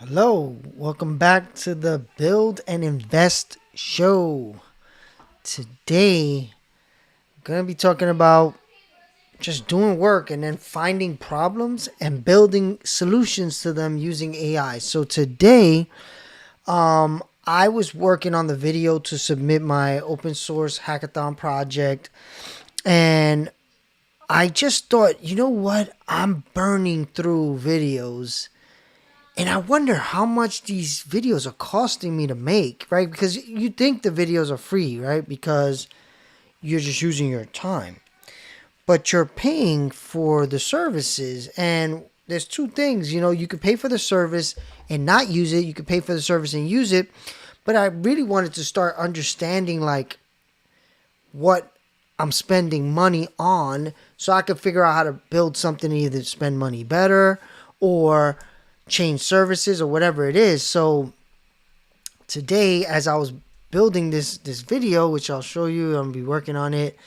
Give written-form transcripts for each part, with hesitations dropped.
Hello, welcome back to the Build and Invest show. Today, I'm going to be talking about just doing work and then finding problems and building solutions to them using AI. So today, I was working on the video to submit my open source hackathon project, and I just thought, you know what? I'm burning through videos. And I wonder how much these videos are costing me to make, right? Because you think the videos are free, right? Because you're just using your time. But you're paying for the services. And there's two things, you could pay for the service and not use it. You could pay for the service and use it. But I really wanted to start understanding like what I'm spending money on so I could figure out how to build something to either spend money better or change services or whatever it is. So today, as I was building this video, which I'll show you, I'm gonna be working on it.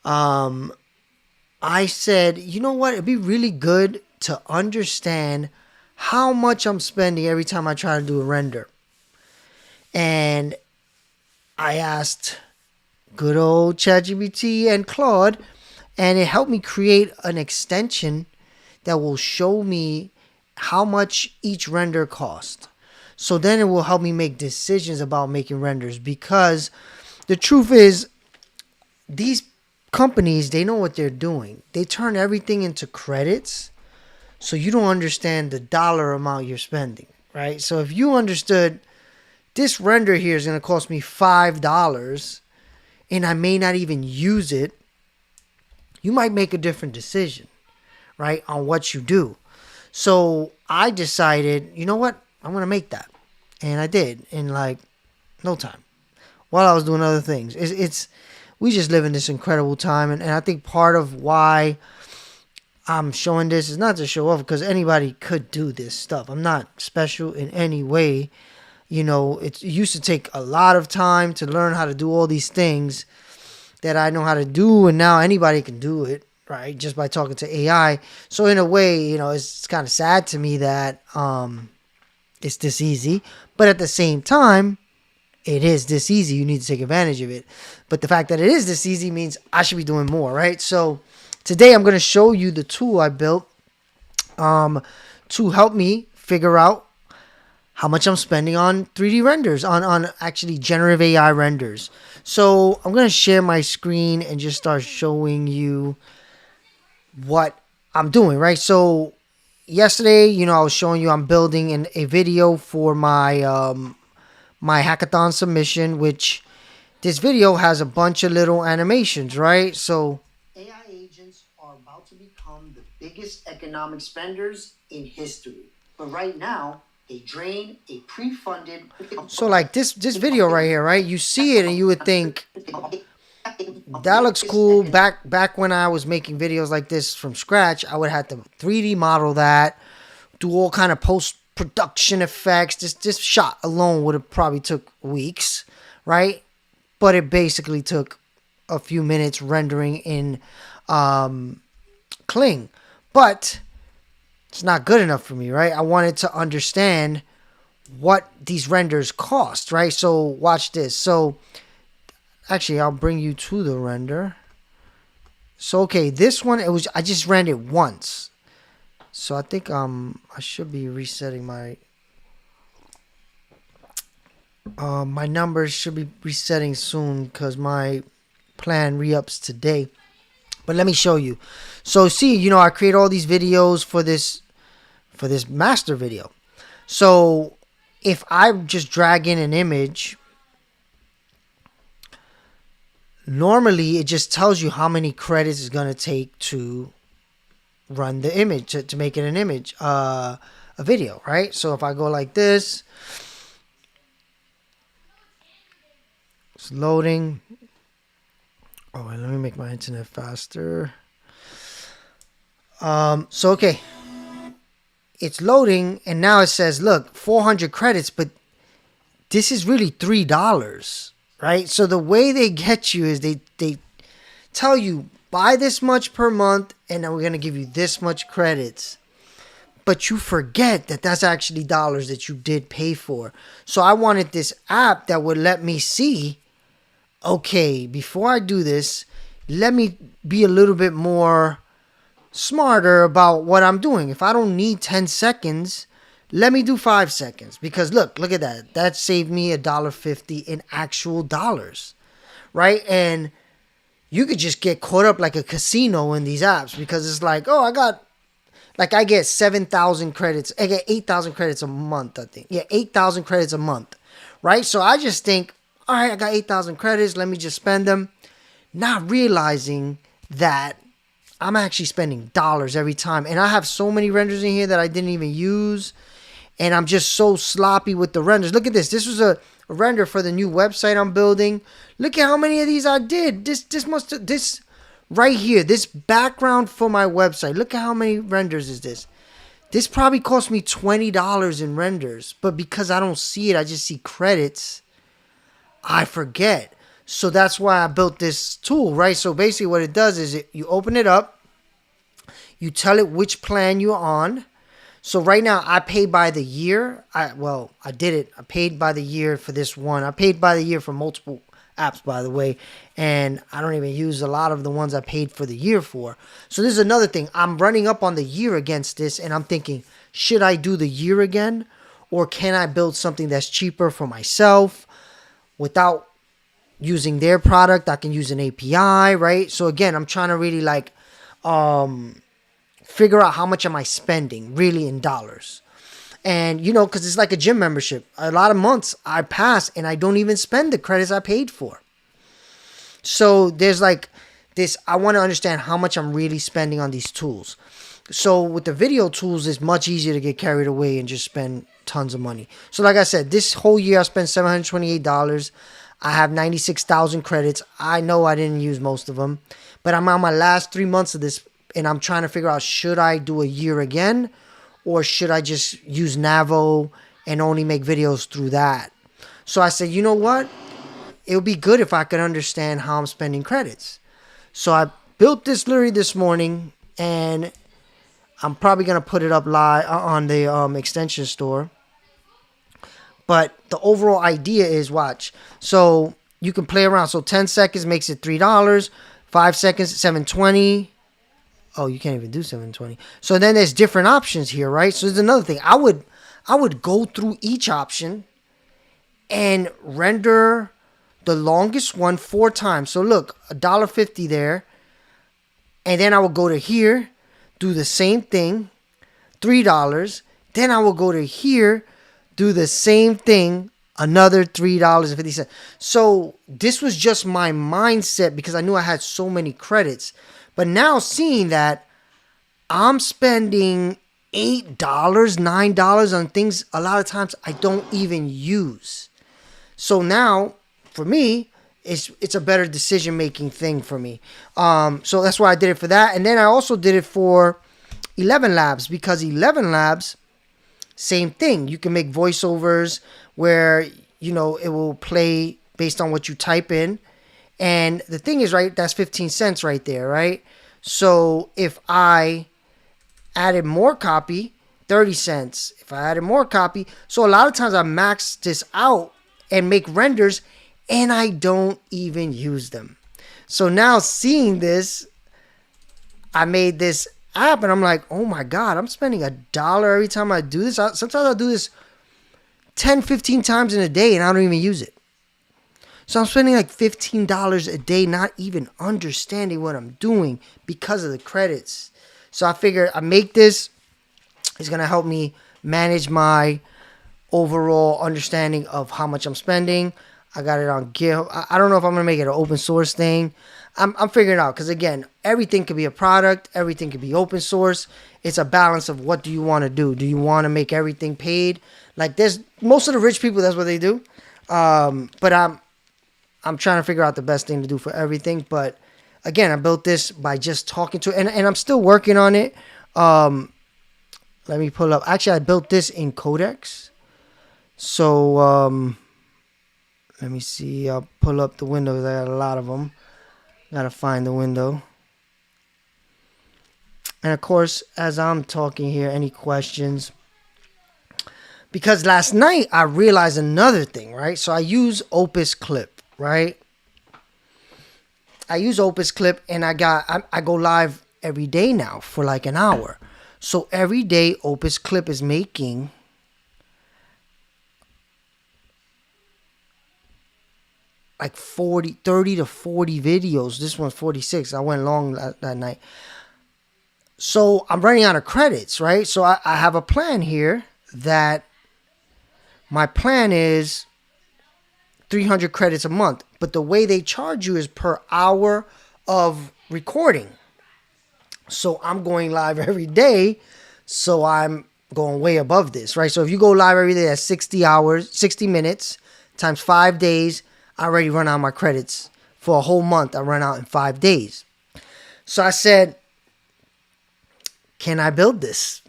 I said, you know what? It'd be really good to understand how much I'm spending every time I try to do a render. And I asked good old ChatGPT and Claude, and it helped me create an extension that will show me how much each render cost. So then it will help me make decisions about making renders, because the truth is these companies, they know what they're doing. They turn everything into credits, so you don't understand the dollar amount you're spending, right? So if you understood this render here is going to cost me $5 and I may not even use it, you might make a different decision, right, on what you do. So I decided, you know what? I'm going to make that. And I did in like no time while I was doing other things. We just live in this incredible time. And I think part of why I'm showing this is not to show off, because anybody could do this stuff. I'm not special in any way. It used to take a lot of time to learn how to do all these things that I know how to do. And now anybody can do it, right? Just by talking to AI. So in a way, it's kind of sad to me that it's this easy. But at the same time, it is this easy. You need to take advantage of it. But the fact that it is this easy means I should be doing more, right? So today I'm going to show you the tool I built to help me figure out how much I'm spending on 3D renders, on actually generative AI renders. So I'm going to share my screen and just start showing you what I'm doing, right? So yesterday, I was showing you I'm building a video for my my hackathon submission, which this video has a bunch of little animations, right? So AI agents are about to become the biggest economic spenders in history. But right now, they drain a pre-funded. So like this video right here, right? You see it and you would think that looks cool. Back when I was making videos like this from scratch, I would have to 3D model that, do all kind of post production effects. This shot alone would have probably took weeks, right? But it basically took a few minutes rendering in Kling. But it's not good enough for me, right? I wanted to understand what these renders cost, right? So watch this. So actually, I'll bring you to the render. So okay, this one, I just ran it once. So I think I should be resetting my my numbers should be resetting soon, because my plan re-ups today. But let me show you. So see, I create all these videos for this master video. So if I just drag in an image, normally it just tells you how many credits it's going to take to run the image, to make it an image, a video, right? So if I go like this, it's loading. Oh, wait, let me make my internet faster. So okay, it's loading, and now it says, look, 400 credits, but this is really $3, right? So the way they get you is they tell you buy this much per month, and then we're gonna give you this much credits. but you forget that that's actually dollars that you did pay for. So I wanted this app that would let me see, okay, before I do this, let me be a little bit more smarter about what I'm doing. If I don't need 10 seconds, let me do 5 seconds. Because look at that. That saved me $1.50 in actual dollars, right? And you could just get caught up like a casino in these apps, because it's like, oh, I get 7,000 credits. I get 8,000 credits a month, I think. Yeah, 8,000 credits a month, right? So I just think, all right, I got 8,000 credits. Let me just spend them. Not realizing that I'm actually spending dollars every time. And I have so many renders in here that I didn't even use. And I'm just so sloppy with the renders. Look at this. This was a render for the new website I'm building. Look at how many of these I did. This right here, this background for my website. Look at how many renders is this. This probably cost me $20 in renders. But because I don't see it, I just see credits, I forget. So that's why I built this tool, right? So basically what it does is you open it up. You tell it which plan you're on. So right now I pay by the year. I paid by the year for this one. I paid by the year for multiple apps, by the way. And I don't even use a lot of the ones I paid for the year for. So this is another thing. I'm running up on the year against this. And I'm thinking, should I do the year again? Or can I build something that's cheaper for myself without using their product? I can use an API, right? So again, I'm trying to really figure out how much am I spending really in dollars. And, because it's like a gym membership. A lot of months I pass and I don't even spend the credits I paid for. So there's like this, I want to understand how much I'm really spending on these tools. So with the video tools, it's much easier to get carried away and just spend tons of money. So like I said, this whole year I spent $728. I have 96,000 credits. I know I didn't use most of them, but I'm on my last 3 months of this. And I'm trying to figure out, should I do a year again? Or should I just use Navo and only make videos through that? So I said, you know what? It would be good if I could understand how I'm spending credits. So I built this literally this morning. And I'm probably going to put it up live on the extension store. But the overall idea is, watch. So you can play around. So 10 seconds makes it $3. 5 seconds, $7.20. Oh, you can't even do 720. So then there's different options here, right? So there's another thing. I would go through each option and render the longest one 4 times. So look, $1.50 there. And then I will go to here, do the same thing, $3. Then I will go to here, do the same thing, another $3.50. So this was just my mindset because I knew I had so many credits. But now seeing that I'm spending $8, $9 on things a lot of times I don't even use. So now, for me, it's a better decision-making thing for me. So that's why I did it for that. And then I also did it for 11 Labs, because 11 Labs, same thing. You can make voiceovers where, it will play based on what you type in. And the thing is, right, that's 15 cents right there, right? So if I added more copy, 30 cents. If I added more copy. So a lot of times I max this out and make renders and I don't even use them. So now seeing this, I made this app and I'm like, oh my God, I'm spending $1 every time I do this. Sometimes I'll do this 10, 15 times in a day and I don't even use it. So I'm spending like $15 a day, not even understanding what I'm doing because of the credits. So I figured I make this. It's going to help me manage my overall understanding of how much I'm spending. I got it on GitHub. I don't know if I'm going to make it an open source thing. I'm figuring it out because, again, everything could be a product. Everything could be open source. It's a balance of what do you want to do. Do you want to make everything paid? Like there's most of the rich people, that's what they do. But I'm trying to figure out the best thing to do for everything. But again, I built this by just talking to it. And I'm still working on it. Let me pull up. Actually, I built this in Codex. So let me see. I'll pull up the windows. I got a lot of them. Got to find the window. And of course, as I'm talking here, any questions? Because last night I realized another thing, right? So I use Opus Clip, right? I use Opus Clip, and I go live every day now for like an hour. So every day Opus Clip is making like 30 to 40 videos. This one's 46. I went long that night. So I'm running out of credits, right? So I have a plan here that my plan is 300 credits a month. But the way they charge you is per hour of recording. So I'm going live every day. So I'm going way above this, right? So if you go live every day, that's 60 hours, 60 minutes times 5 days. I already run out my credits for a whole month. I run out in 5 days. So I said, can I build this?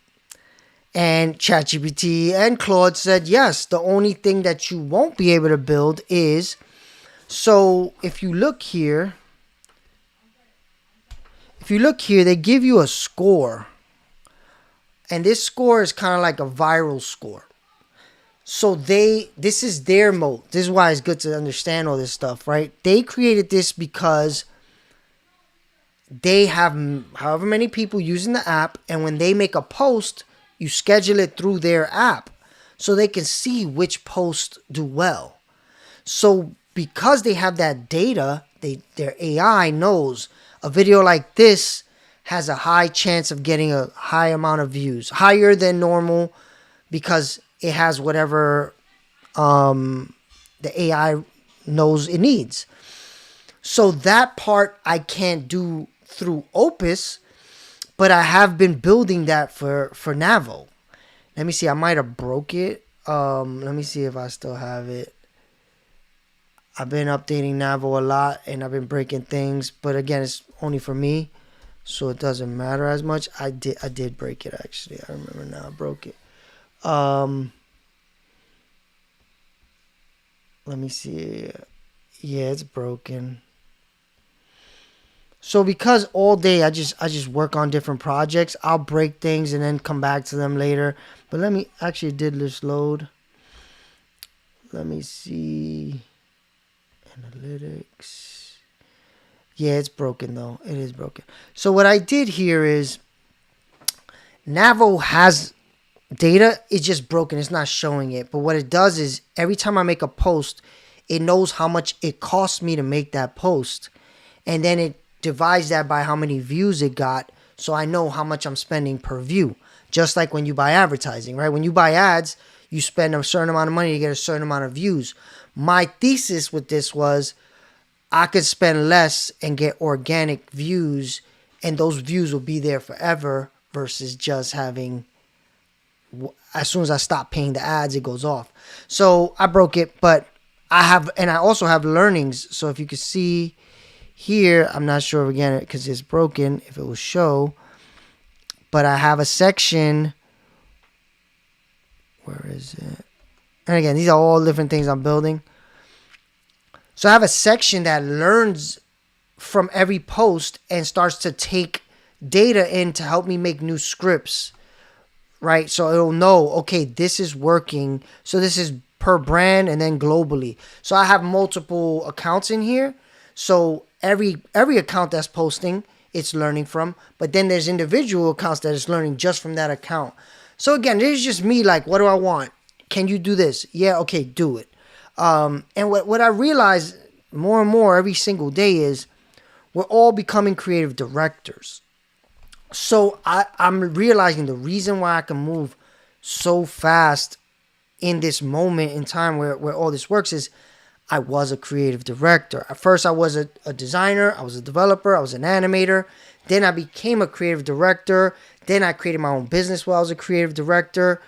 And ChatGPT and Claude said, yes. The only thing that you won't be able to build is, so if you look here, they give you a score. And this score is kind of like a viral score. So this is their mode. This is why it's good to understand all this stuff, right? They created this because they have however many people using the app, and when they make a post, you schedule it through their app so they can see which posts do well. So because they have that data, their AI knows a video like this has a high chance of getting a high amount of views, higher than normal, because it has whatever the AI knows it needs. So that part I can't do through Opus, but I have been building that for Navo. Let me see. I might have broke it. Let me see if I still have it. I've been updating Navo a lot, and I've been breaking things. But again, it's only for me, so it doesn't matter as much. I did break it, actually. I remember now. I broke it. Let me see. Yeah, it's broken. So because all day I just work on different projects, I'll break things and then come back to them later. But let me actually did this load. Let me see. Analytics. Yeah, it's broken though. It is broken. So what I did here is Navo has data. It's just broken. It's not showing it. But what it does is every time I make a post, it knows how much it costs me to make that post. And then it divides that by how many views it got, so I know how much I'm spending per view. Just like when you buy advertising, right? When you buy ads, you spend a certain amount of money to get a certain amount of views. My thesis with this was I could spend less and get organic views, and those views will be there forever versus just having, as soon as I stop paying the ads, it goes off. So I broke it, but I also have learnings. So if you could see here, I'm not sure again because it's broken if it will show, but I have a section. Where is it? And again, these are all different things I'm building. So I have a section that learns from every post and starts to take data in to help me make new scripts, right? So it'll know, okay, this is working. So this is per brand and then globally. So I have multiple accounts in here. So every account that's posting, it's learning from. But then there's individual accounts that it's learning just from that account. So again, this is just me like, what do I want? Can you do this? Yeah, okay, do it. And what I realize more and more every single day is we're all becoming creative directors. So I'm realizing the reason why I can move so fast in this moment in time where all this works is I was a creative director. At first, I was a designer. I was a developer. I was an animator. Then I became a creative director. Then I created my own business while I was a creative director.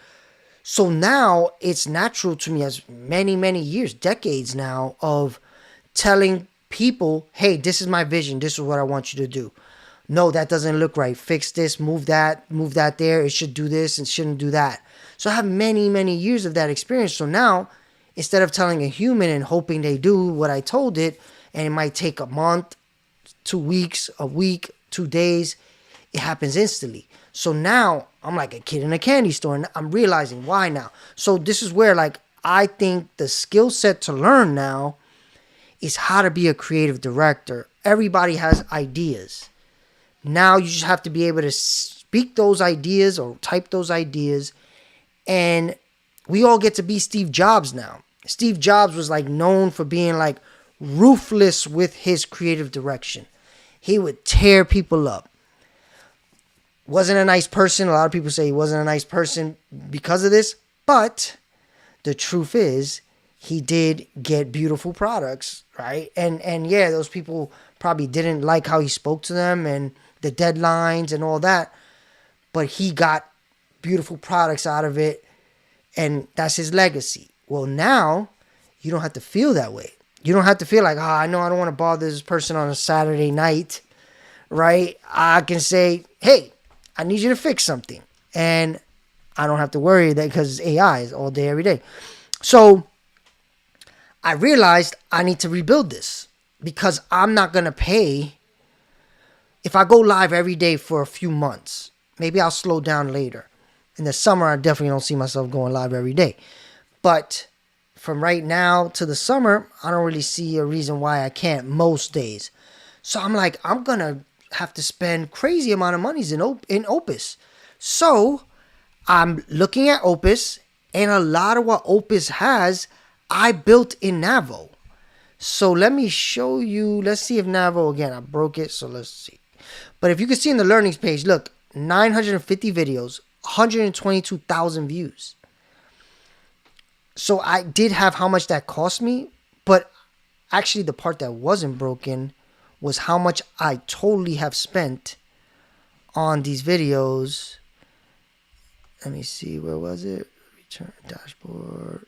So now it's natural to me, as many, many years, decades now, of telling people, hey, this is my vision. This is what I want you to do. No, that doesn't look right. Fix this, move that there. It should do this and shouldn't do that. So I have many, many years of that experience. So now, instead of telling a human and hoping they do what I told it, and it might take a month, 2 weeks, a week, 2 days, it happens instantly. So now I'm like a kid in a candy store, and I'm realizing why now. So this is where like I think the skill set to learn now is how to be a creative director. Everybody has ideas. Now you just have to be able to speak those ideas or type those ideas. And we all get to be Steve Jobs now. Steve Jobs was like known for being like ruthless with his creative direction. He would tear people up. Wasn't a nice person. A lot of people say he wasn't a nice person because of this. But the truth is, he did get beautiful products, right? And yeah, those people probably didn't like how he spoke to them and the deadlines and all that. But he got beautiful products out of it. And that's his legacy. Well, now you don't have to feel that way. You don't have to feel like, I know I don't want to bother this person on a Saturday night, right? I can say, hey, I need you to fix something. And I don't have to worry that because AI is all day, every day. So I realized I need to rebuild this because I'm not going to pay. If I go live every day for a few months, maybe I'll slow down later. In the summer, I definitely don't see myself going live every day. But from right now to the summer, I don't really see a reason why I can't most days. So I'm like, I'm going to have to spend crazy amount of monies in Opus. So I'm looking at Opus, and a lot of what Opus has, I built in Navo. So let me show you. Let's see if Navo, again, I broke it. So let's see. But if you can see in the learnings page, look, 950 videos, 122,000 views. So I did have how much that cost me, but actually the part that wasn't broken was how much I totally have spent on these videos. Let me see, where was it? Return dashboard.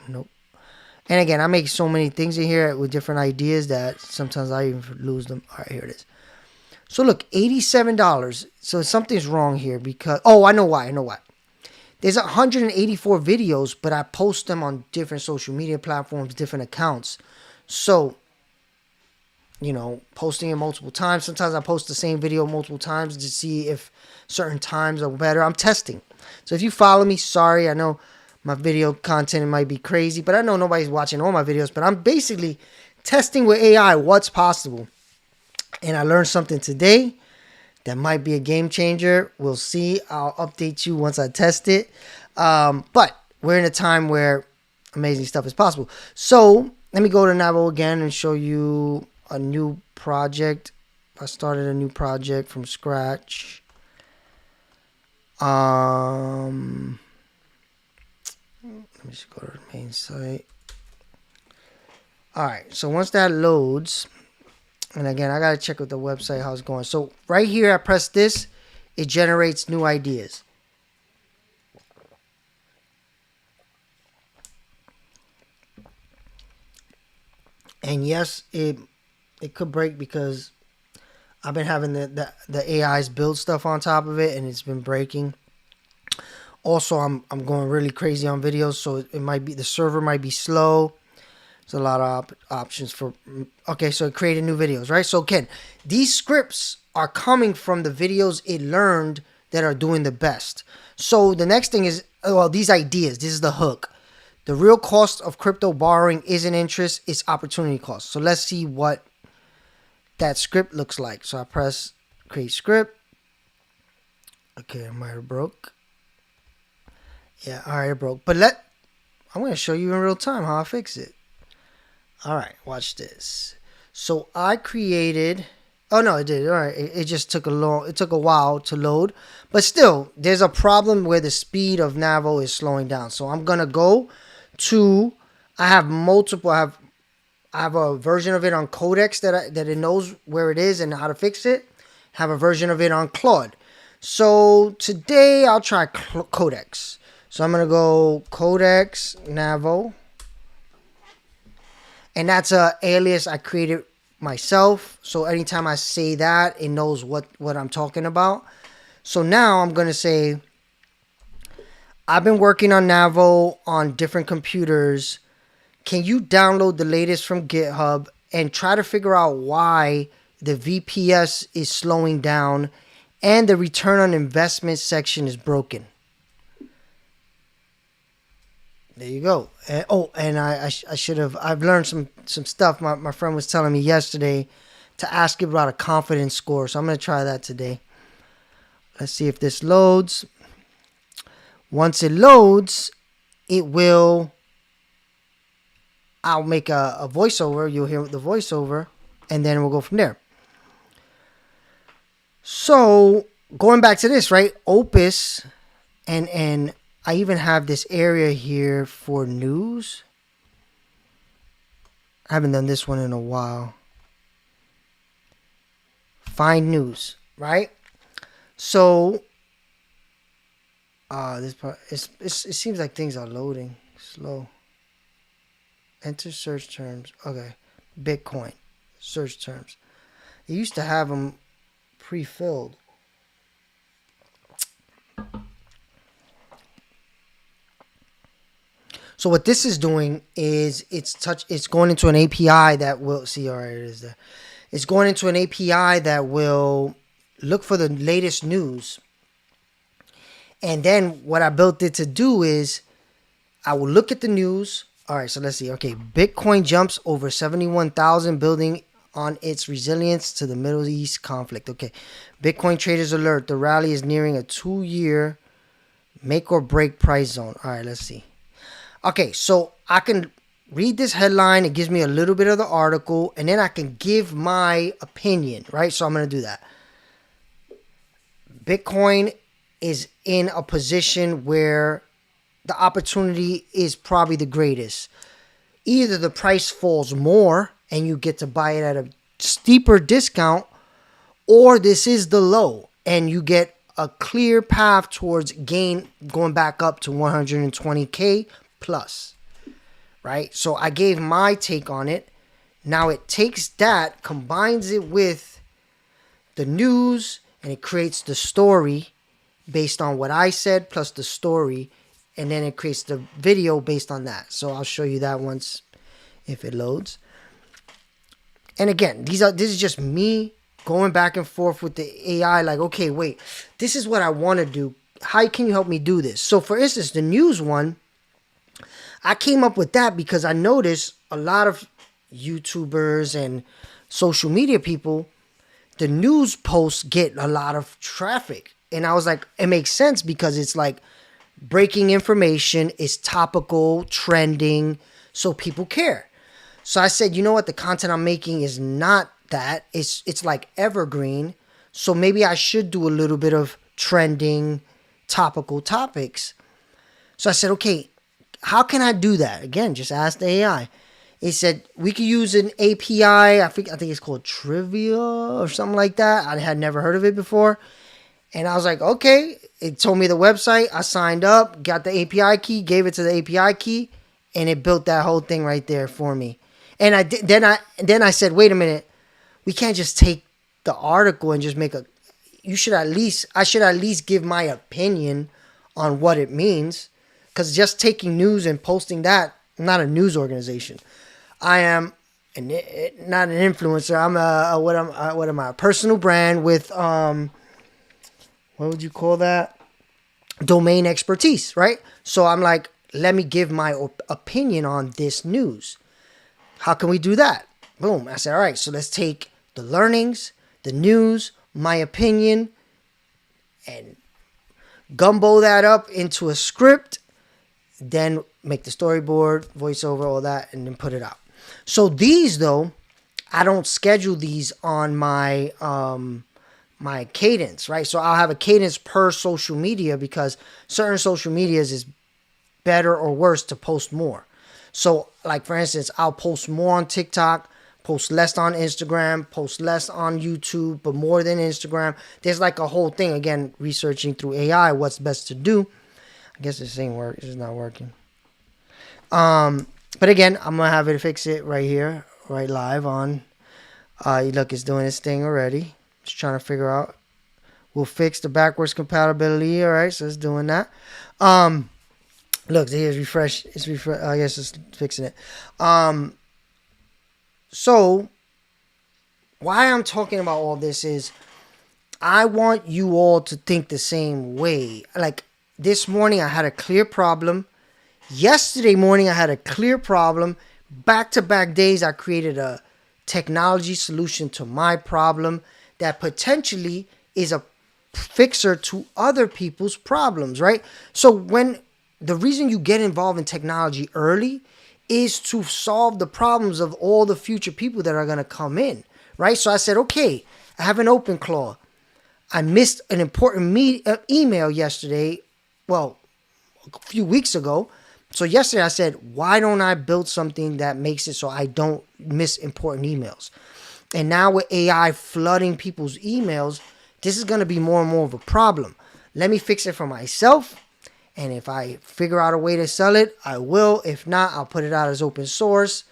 Nope. And again, I make so many things in here with different ideas that sometimes I even lose them. All right, here it is. So look, $87. So something's wrong here because, I know why. There's 184 videos, but I post them on different social media platforms, different accounts. So, posting it multiple times. Sometimes I post the same video multiple times to see if certain times are better. I'm testing. So if you follow me, sorry, I know my video content might be crazy, but I know nobody's watching all my videos, but I'm basically testing with AI what's possible. And I learned something today that might be a game changer. We'll see. I'll update you once I test it. But we're in a time where amazing stuff is possible. So let me go to Navo again and show you a new project. I started a new project from scratch. Let me just go to the main site. All right. So once that loads, and again, I got to check with the website how it's going. So right here, I press this. It generates new ideas. And yes, it could break because I've been having the AIs build stuff on top of it, and it's been breaking. Also, I'm going really crazy on videos, so it might be, the server might be slow. There's a lot of options for, okay, so it created new videos, right? So Ken, these scripts are coming from the videos it learned that are doing the best. So the next thing is, these ideas, this is the hook. The real cost of crypto borrowing isn't interest, it's opportunity cost. So let's see what that script looks like. So I press create script. Okay, I might have broke. Yeah, all right, it broke. But I'm going to show you in real time how I fix it. All right, watch this. So I created, oh no, it did. All right, it just took it took a while to load. But still, there's a problem where the speed of Navo is slowing down. So I'm going to go to, I have a version of it on Codex that it knows where it is and how to fix it. I have a version of it on Claude. So today I'll try Codex. So I'm going to go Codex Navo. And that's a alias I created myself. So anytime I say that, it knows what I'm talking about. So now I'm going to say, I've been working on Navo on different computers. Can you download the latest from GitHub and try to figure out why the VPS is slowing down, and the return on investment section is broken. There you go. And I should have. I've learned some stuff. My friend was telling me yesterday to ask it about a confidence score. So I'm going to try that today. Let's see if this loads. Once it loads, it will. I'll make a voiceover. You'll hear the voiceover, and then we'll go from there. So going back to this, right? Opus, and I even have this area here for news. I haven't done this one in a while. Find news, right? So, this part it seems like things are loading slow. Enter search terms. Okay, Bitcoin search terms. It used to have them pre-filled. So what this is doing is it's going into an API that will see. All right, it is there. It's going into an API that will look for the latest news. And then what I built it to do is I will look at the news. All right, so let's see. Okay, Bitcoin jumps over 71,000, building on its resilience to the Middle East conflict. Okay, Bitcoin traders alert. The rally is nearing a 2-year make or break price zone. All right, let's see. Okay, so I can read this headline. It gives me a little bit of the article, and then I can give my opinion, right? So I'm going to do that. Bitcoin is in a position where the opportunity is probably the greatest. Either the price falls more and you get to buy it at a steeper discount, or this is the low and you get a clear path towards gain going back up to 120K plus, right? So I gave my take on it. Now it takes that, combines it with the news, and it creates the story based on what I said plus the story, and then it creates the video based on that. So I'll show you that once if it loads. And again, this is just me going back and forth with the AI, like, okay, wait, this is what I want to do. How can you help me do this? So for instance, the news one, I came up with that because I noticed a lot of YouTubers and social media people, the news posts get a lot of traffic. And I was like, it makes sense because it's like breaking information, is topical, trending, so people care. So I said, you know what? The content I'm making is not that. It's like evergreen. So maybe I should do a little bit of trending, topical topics. So I said, okay, how can I do that? Again, just ask the AI. It said we could use an API. I think it's called Trivia or something like that. I had never heard of it before. And I was like, okay. It told me the website. I signed up, got the API key, gave it to the API key, and it built that whole thing right there for me. And then I said, wait a minute. We can't just take the article and just make a. I should at least give my opinion on what it means. Because just taking news and posting that, I'm not a news organization. I am not an influencer. I'm what am I? A personal brand with what would you call that? Domain expertise, right? So I'm like, let me give my opinion on this news. How can we do that? Boom. I said, all right, so let's take the learnings, the news, my opinion, and gumbo that up into a script, then make the storyboard, voiceover, all that, and then put it out. So these, though, I don't schedule these on my my cadence, right? So I'll have a cadence per social media because certain social medias is better or worse to post more. So, like, for instance, I'll post more on TikTok, post less on Instagram, post less on YouTube, but more than Instagram. There's like a whole thing, again, researching through AI what's best to do. I guess this ain't work. This is not working. But again, I'm going to have it fix it right here, right live on. Look, it's doing its thing already. Just trying to figure out. We'll fix the backwards compatibility. All right, so it's doing that. Look, here's refresh. It's refresh. I guess it's fixing it. So why I'm talking about all this is I want you all to think the same way. Like this morning, I had a clear problem. Yesterday morning, I had a clear problem. Back to back days, I created a technology solution to my problem that potentially is a fixer to other people's problems, right? So when the reason you get involved in technology early is to solve the problems of all the future people that are going to come in, right? So I said, okay, I have an open claw. I missed an important email yesterday, well, a few weeks ago. So yesterday I said, why don't I build something that makes it so I don't miss important emails? And now with AI flooding people's emails, this is going to be more and more of a problem. Let me fix it for myself. And if I figure out a way to sell it, I will. If not, I'll put it out as open source.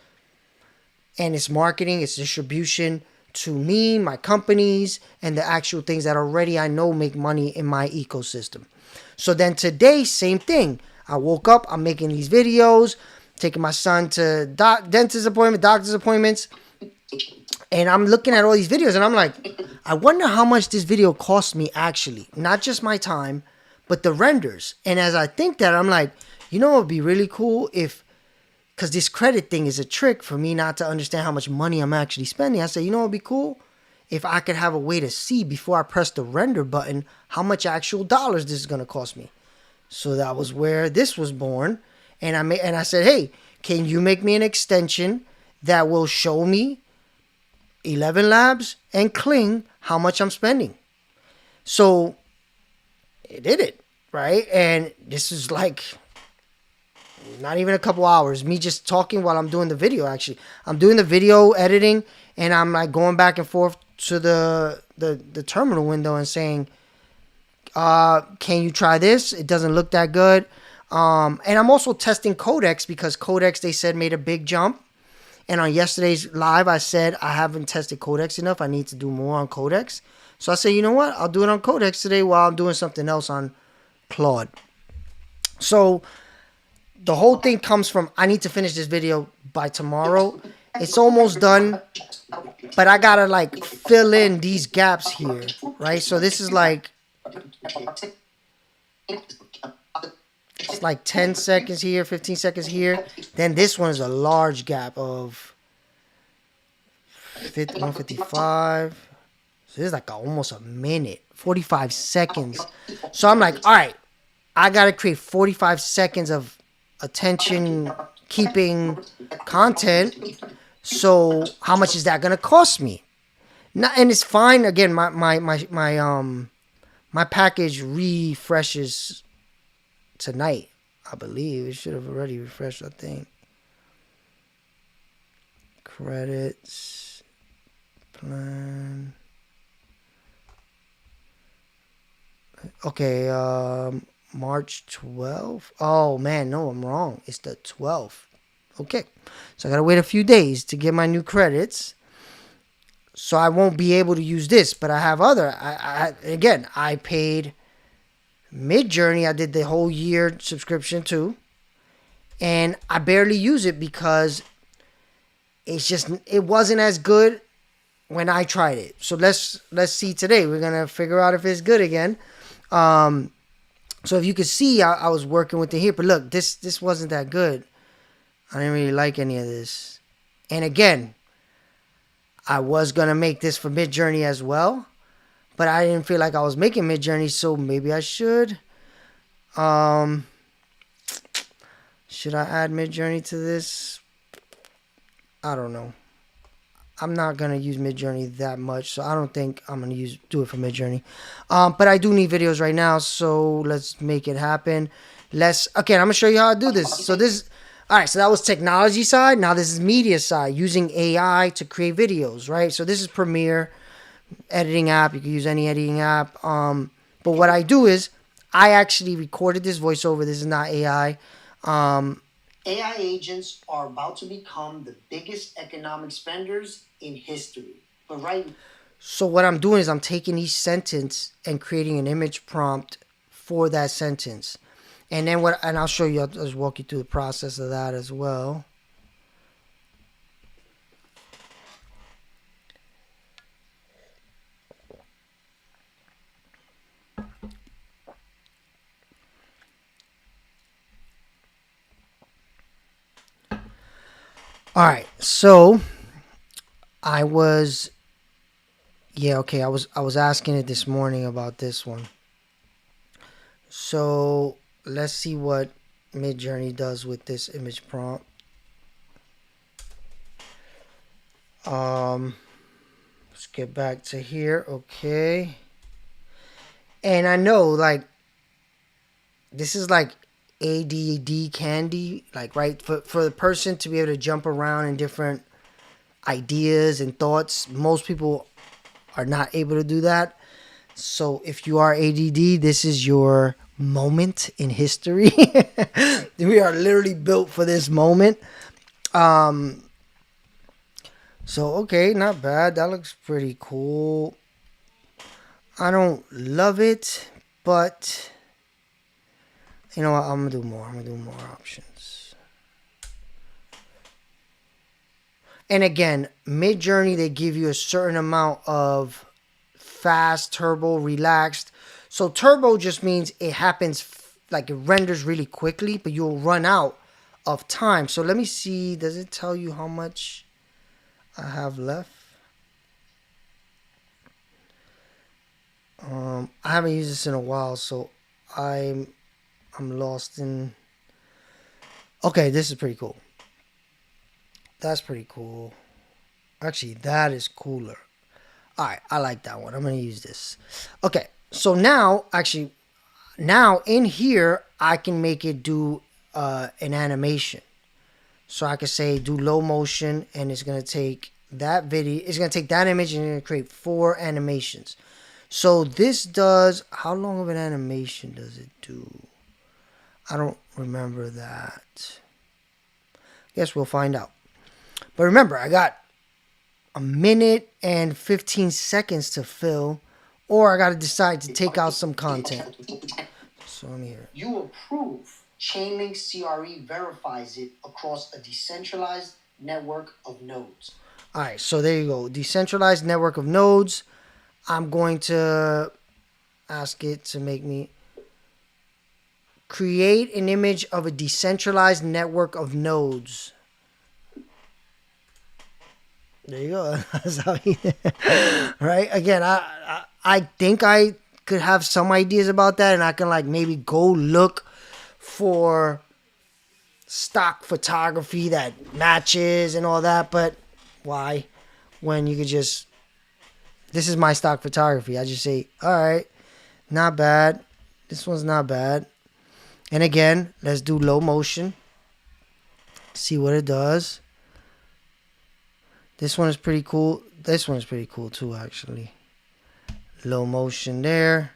And it's marketing, it's distribution to me, my companies, and the actual things that already I know make money in my ecosystem. So then today, same thing. I woke up, I'm making these videos, taking my son to dentist appointment, doctor's appointments. And I'm looking at all these videos and I'm like, I wonder how much this video cost me actually. Not just my time, but the renders. And as I think that, I'm like, you know what would be really cool if, because this credit thing is a trick for me not to understand how much money I'm actually spending. I said, you know what would be cool? If I could have a way to see before I press the render button how much actual dollars this is going to cost me. So that was where this was born. And I said, hey, can you make me an extension that will show me 11 Labs and Kling how much I'm spending? So it did it, right? And this is like not even a couple hours. Me just talking while I'm doing the video, actually. I'm doing the video editing and I'm like going back and forth to the terminal window and saying, can you try this? It doesn't look that good. And I'm also testing Codex because Codex, they said, made a big jump. And on yesterday's live, I said, I haven't tested Codex enough. I need to do more on Codex. So I said, you know what? I'll do it on Codex today while I'm doing something else on Claude. So the whole thing comes from, I need to finish this video by tomorrow. It's almost done, but I gotta like fill in these gaps here, right? So this is like, it's like 10 seconds here, 15 seconds here. Then this one is a large gap of 155. So this is like almost a minute, 45 seconds. So I'm like, all right, I got to create 45 seconds of attention keeping content. So how much is that going to cost me? And it's fine. Again, my package refreshes tonight, I believe. It should have already refreshed, I think. Credits. Plan. Okay, March 12th. Oh, man, no, I'm wrong. It's the 12th. Okay. So I got to wait a few days to get my new credits. So I won't be able to use this, but I have other. I paid Midjourney. I did the whole year subscription too, and I barely use it because it wasn't as good when I tried it. So let's see today. We're gonna figure out if it's good again. So if you could see, I was working with it here, but look, this wasn't that good. I didn't really like any of this. And again, I was going to make this for Midjourney as well, but I didn't feel like I was making Midjourney, so maybe I should. Should I add Midjourney to this? I don't know. I'm not going to use Midjourney that much, so I don't think I'm going to do it for Midjourney. But I do need videos right now, so let's make it happen. Okay, I'm going to show you how I do this. So all right, so that was technology side. Now this is media side, using AI to create videos, right? So this is Premiere, editing app. You can use any editing app. But what I do is I actually recorded this voiceover. This is not AI. AI agents are about to become the biggest economic spenders in history. But so what I'm doing is I'm taking each sentence and creating an image prompt for that sentence. And then and I'll show you, I'll just walk you through the process of that as well. All right, so I was, yeah, okay. I was asking it this morning about this one. So let's see what Midjourney does with this image prompt. Let's get back to here. Okay. And I know, like, this is like ADD candy, like, right? For the person to be able to jump around in different ideas and thoughts, most people are not able to do that. So if you are ADD, this is your moment in history. We are literally built for this moment. Um, so okay, not bad. That looks pretty cool. I don't love it, but you know what? I'm gonna do more. I'm gonna do more options. And again, Midjourney, they give you a certain amount of fast, turbo, relaxed. So turbo just means it happens like it renders really quickly, but you'll run out of time. So let me see. Does it tell you how much I have left? I haven't used this in a while, so I'm lost in. Okay, this is pretty cool. That's pretty cool. Actually, that is cooler. All right, I like that one. I'm gonna use this. Okay, so now, actually, now in here, I can make it do an animation. So I can say do low motion, and it's gonna take that video. It's gonna take that image and it's gonna create 4 animations. So this does, how long of an animation does it do? I don't remember that. Guess we'll find out. But remember, I got a minute and 15 seconds to fill, or I got to decide to take out some content. So let me hear. You approve. Chainlink CRE verifies it across a decentralized network of nodes. All right, so there you go. Decentralized network of nodes. I'm going to ask it to make me create an image of a decentralized network of nodes. There you go. That's how he, right? Again, I think I could have some ideas about that, and I can like maybe go look for stock photography that matches and all that. But why? When you could just, this is my stock photography. I just say, all right, not bad. This one's not bad. And again, let's do low motion. See what it does. This one is pretty cool. This one is pretty cool too, actually. Low motion there.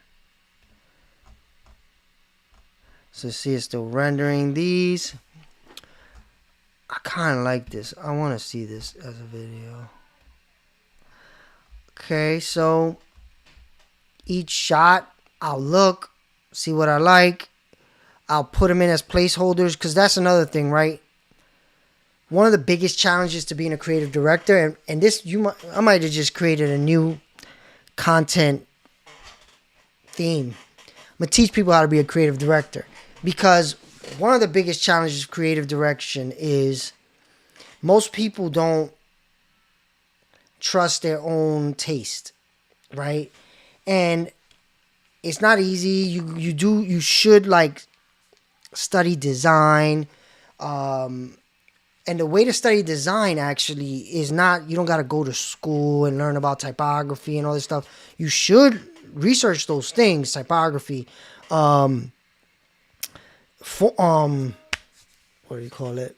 So see, it's still rendering these. I kind of like this. I want to see this as a video. Okay, so each shot, I'll look, see what I like. I'll put them in as placeholders, because that's another thing, right? One of the biggest challenges to being a creative director, and this, I might have just created a new content theme. I'm going to teach people how to be a creative director, because one of the biggest challenges of creative direction is most people don't trust their own taste, right? And it's not easy. You should like study design, and the way to study design actually is not, you don't got to go to school and learn about typography and all this stuff. You should research those things, typography, what do you call it?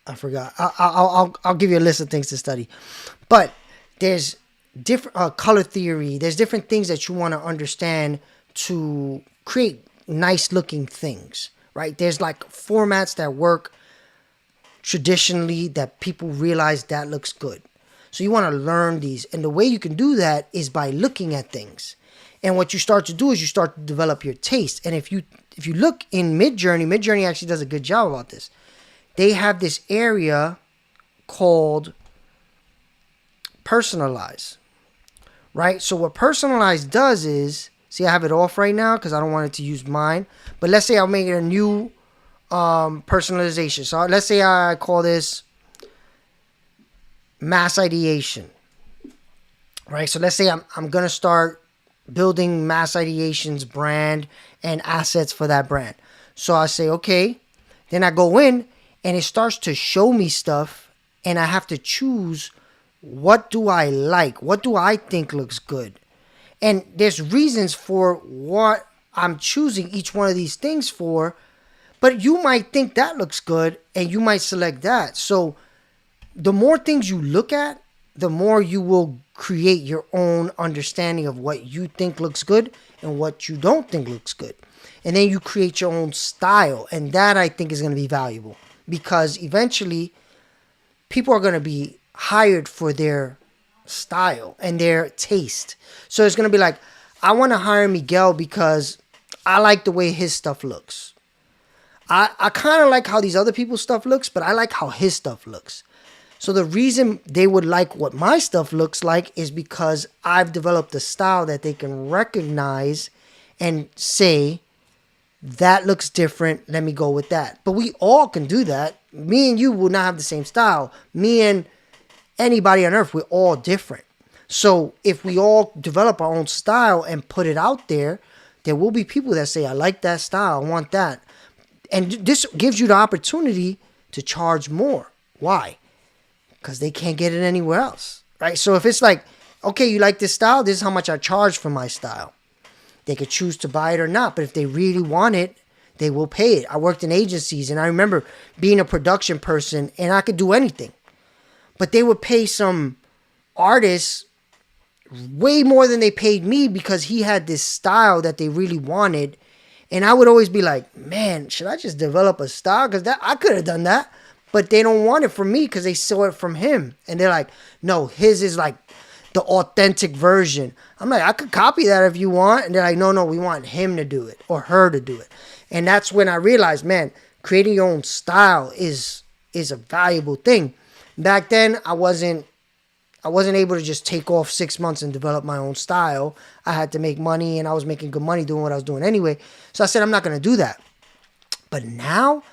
I forgot. I'll give you a list of things to study. But there's different color theory. There's different things that you want to understand to create nice looking things, right? There's like formats that work traditionally that people realize that looks good. So you want to learn these. And the way you can do that is by looking at things. And what you start to do is you start to develop your taste. And if you look in Midjourney actually does a good job about this. They have this area called personalize, right? So what personalize does is, see, I have it off right now because I don't want it to use mine. But let's say I'll make it a new personalization. So let's say I call this mass ideation, right? So let's say I'm going to start building mass ideation's brand and assets for that brand. So I say, okay, then I go in and it starts to show me stuff and I have to choose, what do I like? What do I think looks good? And there's reasons for what I'm choosing each one of these things for, but you might think that looks good and you might select that. So the more things you look at, the more you will create your own understanding of what you think looks good and what you don't think looks good. And then you create your own style. And that, I think, is going to be valuable, because eventually people are going to be hired for their style and their taste. So it's going to be like, I want to hire Miguel because I like the way his stuff looks. I kind of like how these other people's stuff looks, but I like how his stuff looks. So the reason they would like what my stuff looks like is because I've developed a style that they can recognize and say, that looks different, let me go with that. But we all can do that. Me and you will not have the same style. Me and anybody on earth, we're all different. So if we all develop our own style and put it out there, there will be people that say, I like that style, I want that. And this gives you the opportunity to charge more. Why? Because they can't get it anywhere else, right? So if it's like, okay, you like this style, this is how much I charge for my style. They could choose to buy it or not, but if they really want it, they will pay it. I worked in agencies, and I remember being a production person, and I could do anything. But they would pay some artists way more than they paid me because he had this style that they really wanted. And I would always be like, man, should I just develop a style? Because I could have done that. But they don't want it from me because they saw it from him. And they're like, no, his is like the authentic version. I'm like, I could copy that if you want. And they're like, no, we want him to do it or her to do it. And that's when I realized, man, creating your own style is a valuable thing. Back then, I wasn't able to just take off 6 months and develop my own style. I had to make money, and I was making good money doing what I was doing anyway. So I said, I'm not going to do that. But now,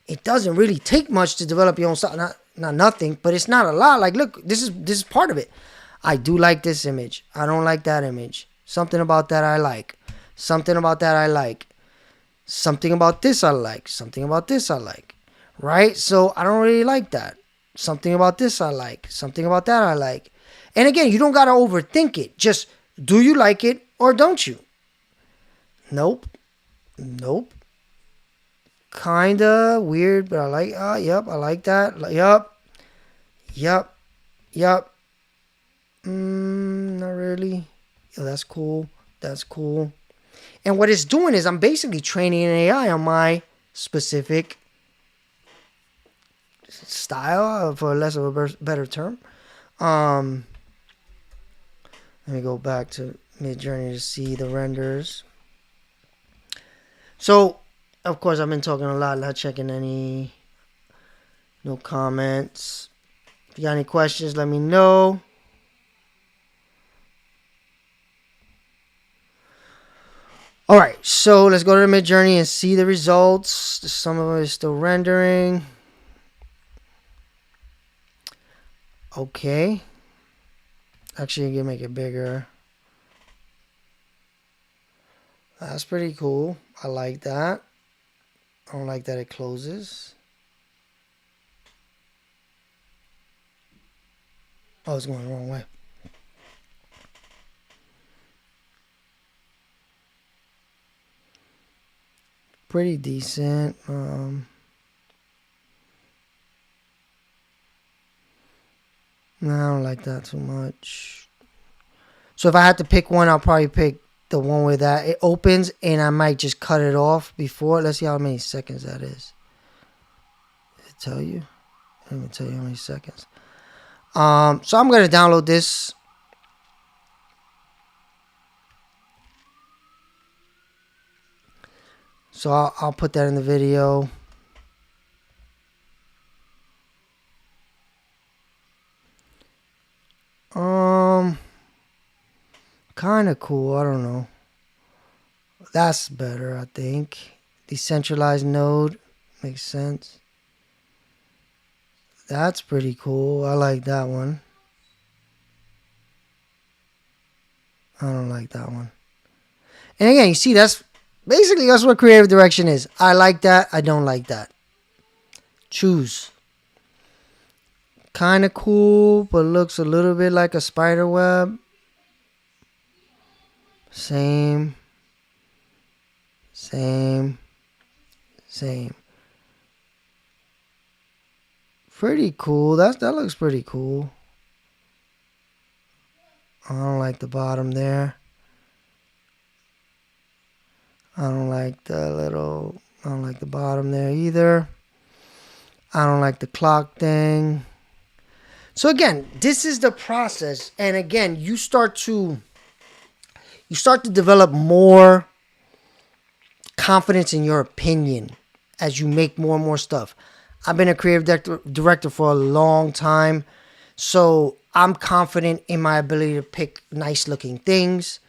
it doesn't really take much to develop your own style. Not nothing, but it's not a lot. Like, look, this is part of it. I do like this image. I don't like that image. Something about that I like. Something about that I like. Something about this I like. Something about this I like. Right? So I don't really like that. Something about this I like. Something about that I like. And again, you don't got to overthink it. Just, do you like it or don't you? Nope. Kinda weird, but I like, yep, I like that. Yep. Not really. Yeah, that's cool. And what it's doing is I'm basically training an AI on my specific style, for less of a better term. Let me go back to Midjourney to see the renders. So, of course, I've been talking a lot, not checking no comments. If you got any questions, let me know. All right, so let's go to the Midjourney and see the results. Some of it is still rendering. Okay. Actually, you can make it bigger. That's pretty cool. I like that. I don't like that it closes. Oh, it's going the wrong way. Pretty decent. No, I don't like that too much. So if I had to pick one, I'll probably pick the one where that it opens, and I might just cut it off before. Let's see how many seconds that is. Did it tell you? Let me tell you how many seconds. So I'm gonna download this. So I'll put that in the video. Kind of cool. I don't know. That's better, I think. Decentralized node makes sense. That's pretty cool. I like that one. I don't like that one. And again, you see, that's what creative direction is. I like that. I don't like that. Choose. Kind of cool, but looks a little bit like a spider web. Same. Same. Same. Pretty cool. That looks pretty cool. I don't like the bottom there. I don't like the bottom there either. I don't like the clock thing. So again, this is the process. And again, you start to develop more confidence in your opinion as you make more and more stuff. I've been a creative director for a long time, so I'm confident in my ability to pick nice looking things.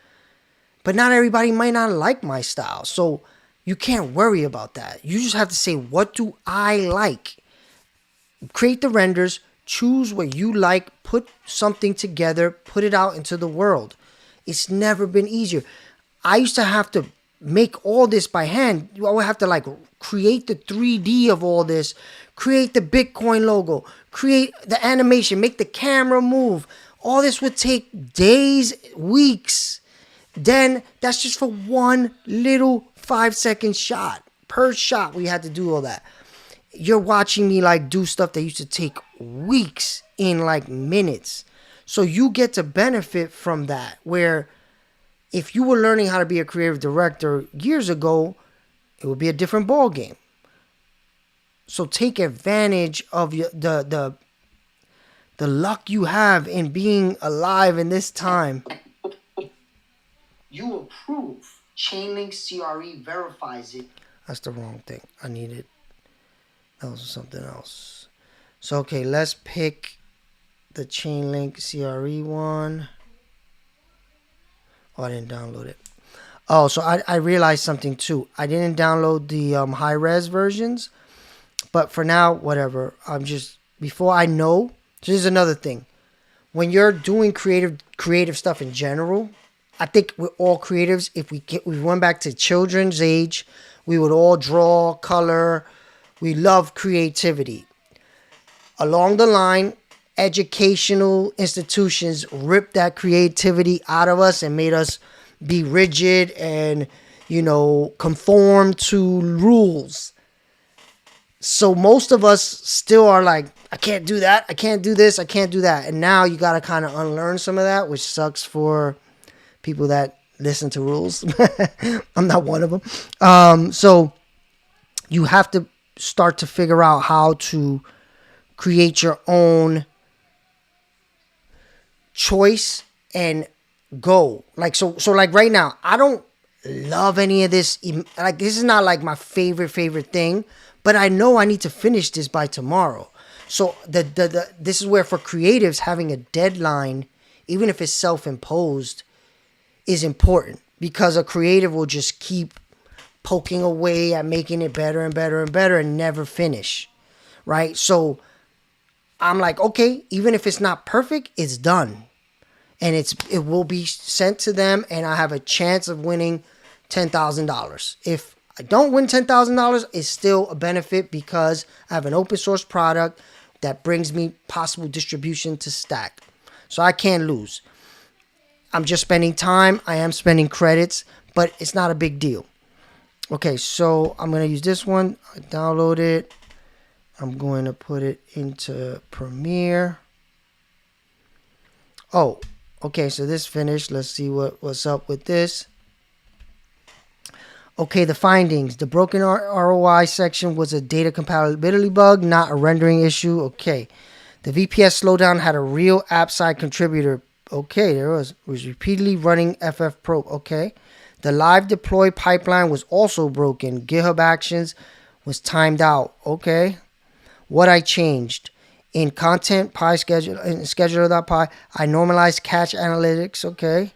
But not everybody might not like my style, so you can't worry about that. You just have to say, what do I like? Create the renders, choose what you like, put something together, put it out into the world. It's never been easier. I used to have to make all this by hand. I would have to like create the 3D of all this, create the Bitcoin logo, create the animation, make the camera move. All this would take days, weeks. Then that's just for one little 5-second shot. Per shot, we had to do all that. You're watching me like do stuff that used to take weeks in like minutes. So you get to benefit from that. Where if you were learning how to be a creative director years ago, it would be a different ball game. So take advantage of the luck you have in being alive in this time. You approve. Chainlink CRE verifies it. That's the wrong thing. I needed. That was something else. So, okay, let's pick the Chainlink CRE one. Oh, I didn't download it. Oh, so I realized something too. I didn't download the high-res versions. But for now, whatever. Before I know, so here's another thing. When you're doing creative stuff in general, I think we're all creatives. If we went back to children's age, we would all draw, color. We love creativity. Along the line, educational institutions ripped that creativity out of us and made us be rigid and, conform to rules. So most of us still are like, I can't do that. I can't do this. I can't do that. And now you got to kind of unlearn some of that, which sucks for people that listen to rules. I'm not one of them. So you have to start to figure out how to create your own choice and go. Like, so like right now, I don't love any of this. Like, this is not like my favorite thing, but I know I need to finish this by tomorrow. So this is where for creatives, having a deadline, even if it's self-imposed, is important, because a creative will just keep poking away at making it better and better and better and never finish, right? So I'm like, okay, even if it's not perfect, it's done. And it will be sent to them, and I have a chance of winning $10,000. If I don't win $10,000, it's still a benefit because I have an open source product that brings me possible distribution to Stack. So I can't lose. I'm just spending time. I am spending credits, but it's not a big deal. Okay, so I'm going to use this one. I download it. I'm going to put it into Premiere. Oh, okay, so this finished. Let's see what's up with this. Okay, the findings. The broken ROI section was a data compatibility bug, not a rendering issue. Okay. The VPS slowdown had a real app side contributor. Okay, there was repeatedly running FFmpeg. Okay. The live deploy pipeline was also broken. GitHub Actions was timed out. Okay. What I changed. In content py schedule in scheduler.py, I normalized cache analytics. Okay.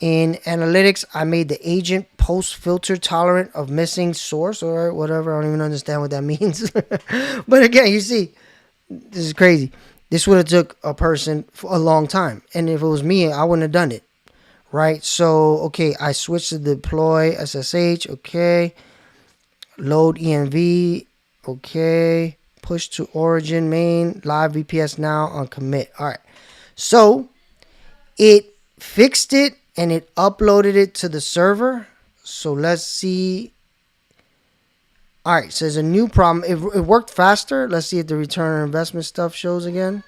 In analytics, I made the agent post filter tolerant of missing source or whatever. I don't even understand what that means. But again, you see, This is crazy. This would have took a person for a long time. And if it was me, I wouldn't have done it. Right? So, okay, I switched to deploy SSH. Okay. Load env. Okay. Push to origin main. Live VPS now on commit. All right. So, it fixed it and it uploaded it to the server. So, let's see. All right, so there's a new problem. It worked faster. Let's see if the return on investment stuff shows again.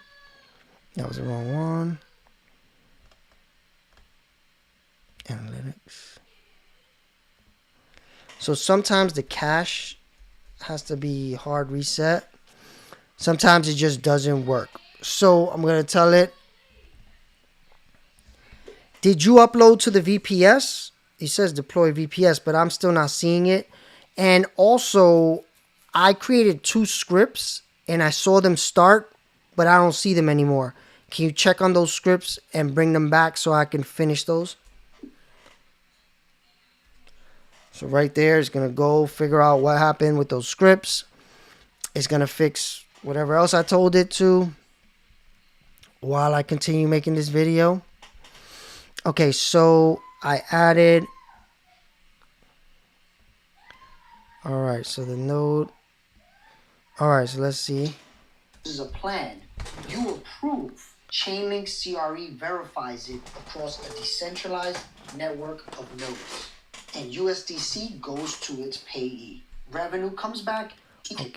That was the wrong one. Analytics. So sometimes the cache has to be hard reset. Sometimes it just doesn't work. So I'm going to tell it, did you upload to the VPS? It says deploy VPS, but I'm still not seeing it. And also, I created 2 scripts and I saw them start, but I don't see them anymore. Can you check on those scripts and bring them back so I can finish those? So right there, it's going to go figure out what happened with those scripts. It's going to fix whatever else I told it to while I continue making this video. Okay, so I added... All right, so the node. All right, so let's see. This is a plan. You approve. Chainlink CRE verifies it across a decentralized network of nodes. And USDC goes to its payee. Revenue comes back. Okay.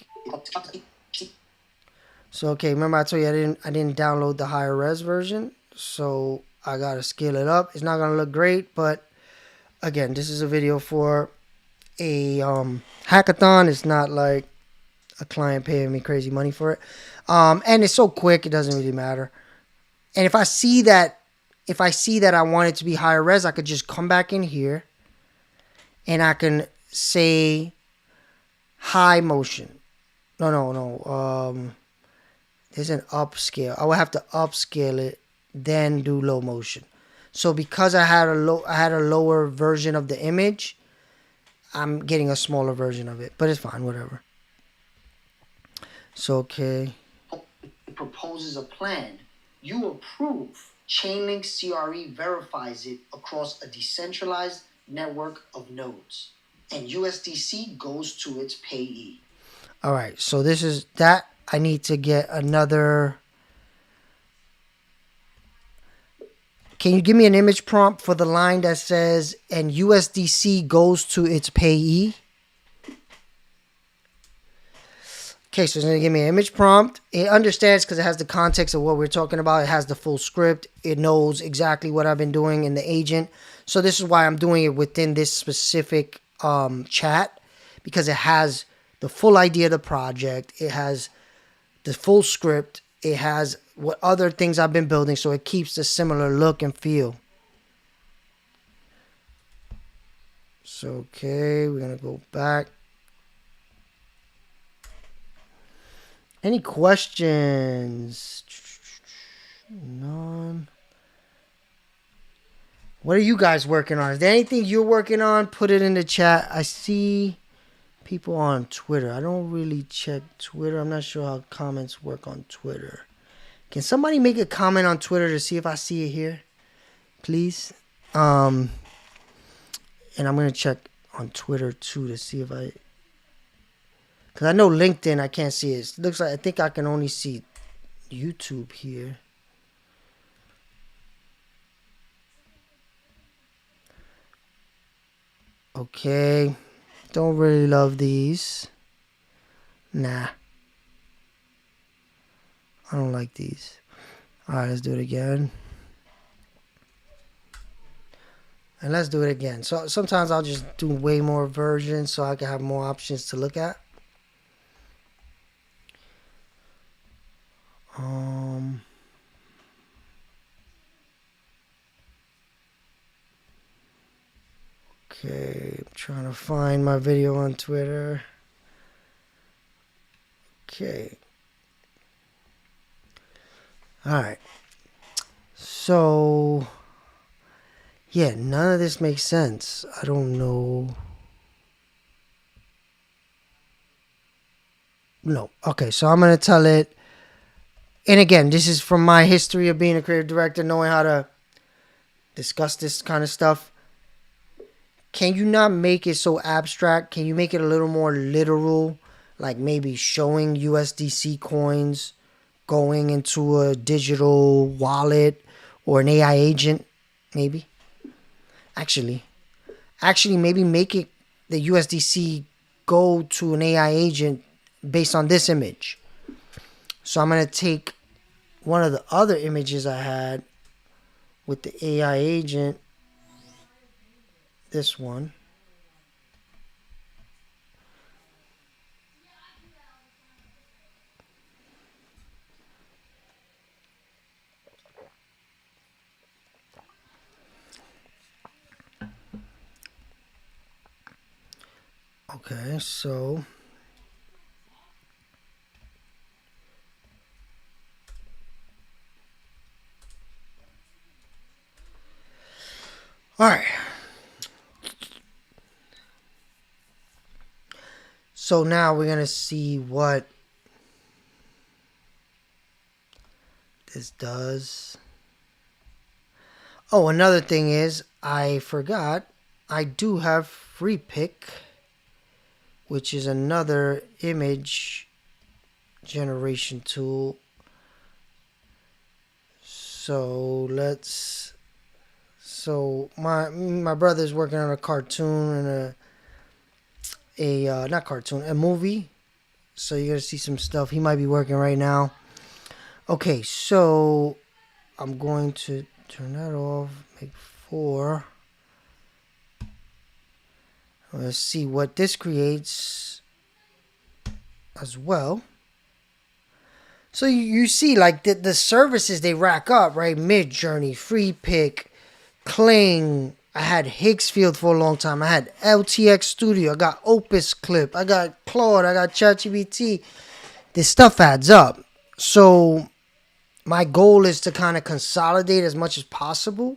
So okay, remember I told you I didn't download the higher res version, so I gotta scale it up. It's not gonna look great, but again, this is a video for a hackathon. It's not like a client paying me crazy money for it, and it's so quick it doesn't really matter. And if I see that I want it to be higher res, I could just come back in here and I can say high motion. No. There's an upscale. I would have to upscale it, then do low motion. So because I had a lower version of the image, I'm getting a smaller version of it, but it's fine, whatever. So, okay. It proposes a plan. You approve. Chainlink CRE verifies it across a decentralized network of nodes. And USDC goes to its payee. All right, so this is that. I need to get another... Can you give me an image prompt for the line that says, and USDC goes to its payee? Okay, so it's going to give me an image prompt. It understands because it has the context of what we're talking about. It has the full script. It knows exactly what I've been doing in the agent. So this is why I'm doing it within this specific chat, because it has the full idea of the project. It has the full script. It has what other things I've been building, so it keeps a similar look and feel. So, okay, we're going to go back. Any questions? None. What are you guys working on? Is there anything you're working on? Put it in the chat. I see people on Twitter. I don't really check Twitter. I'm not sure how comments work on Twitter. Can somebody make a comment on Twitter to see if I see it here? Please. And I'm going to check on Twitter too to see if I... Because I know LinkedIn, I can't see it. It looks like I think I can only see YouTube here. Okay. Don't really love these. Nah. I don't like these. Alright, let's do it again. And let's do it again. So sometimes I'll just do way more versions so I can have more options to look at. Okay, I'm trying to find my video on Twitter. Okay. Alright. So, yeah, none of this makes sense. I don't know. No. Okay, so I'm going to tell it, And again, this is from my history of being a creative director, knowing how to discuss this kind of stuff. Can you not make it so abstract? Can you make it a little more literal? Like maybe showing USDC coins going into a digital wallet or an AI agent, maybe. Actually, maybe make it the USDC go to an AI agent based on this image. So I'm going to take one of the other images I had with the AI agent, this one. Okay, so all right. So now we're going to see what this does. Oh, another thing is, I forgot, I do have FreePic, which is another image generation tool. So my brother's working on a cartoon and a movie. So you're gonna see some stuff. He might be working right now. Okay, so I'm going to turn that off. Make 4. Let's see what this creates as well. So you see, like the services they rack up, right? Midjourney, FreePic, Kling. I had Higgsfield for a long time. I had LTX Studio. I got Opus Clip. I got Claude. I got ChatGPT. This stuff adds up. So my goal is to kind of consolidate as much as possible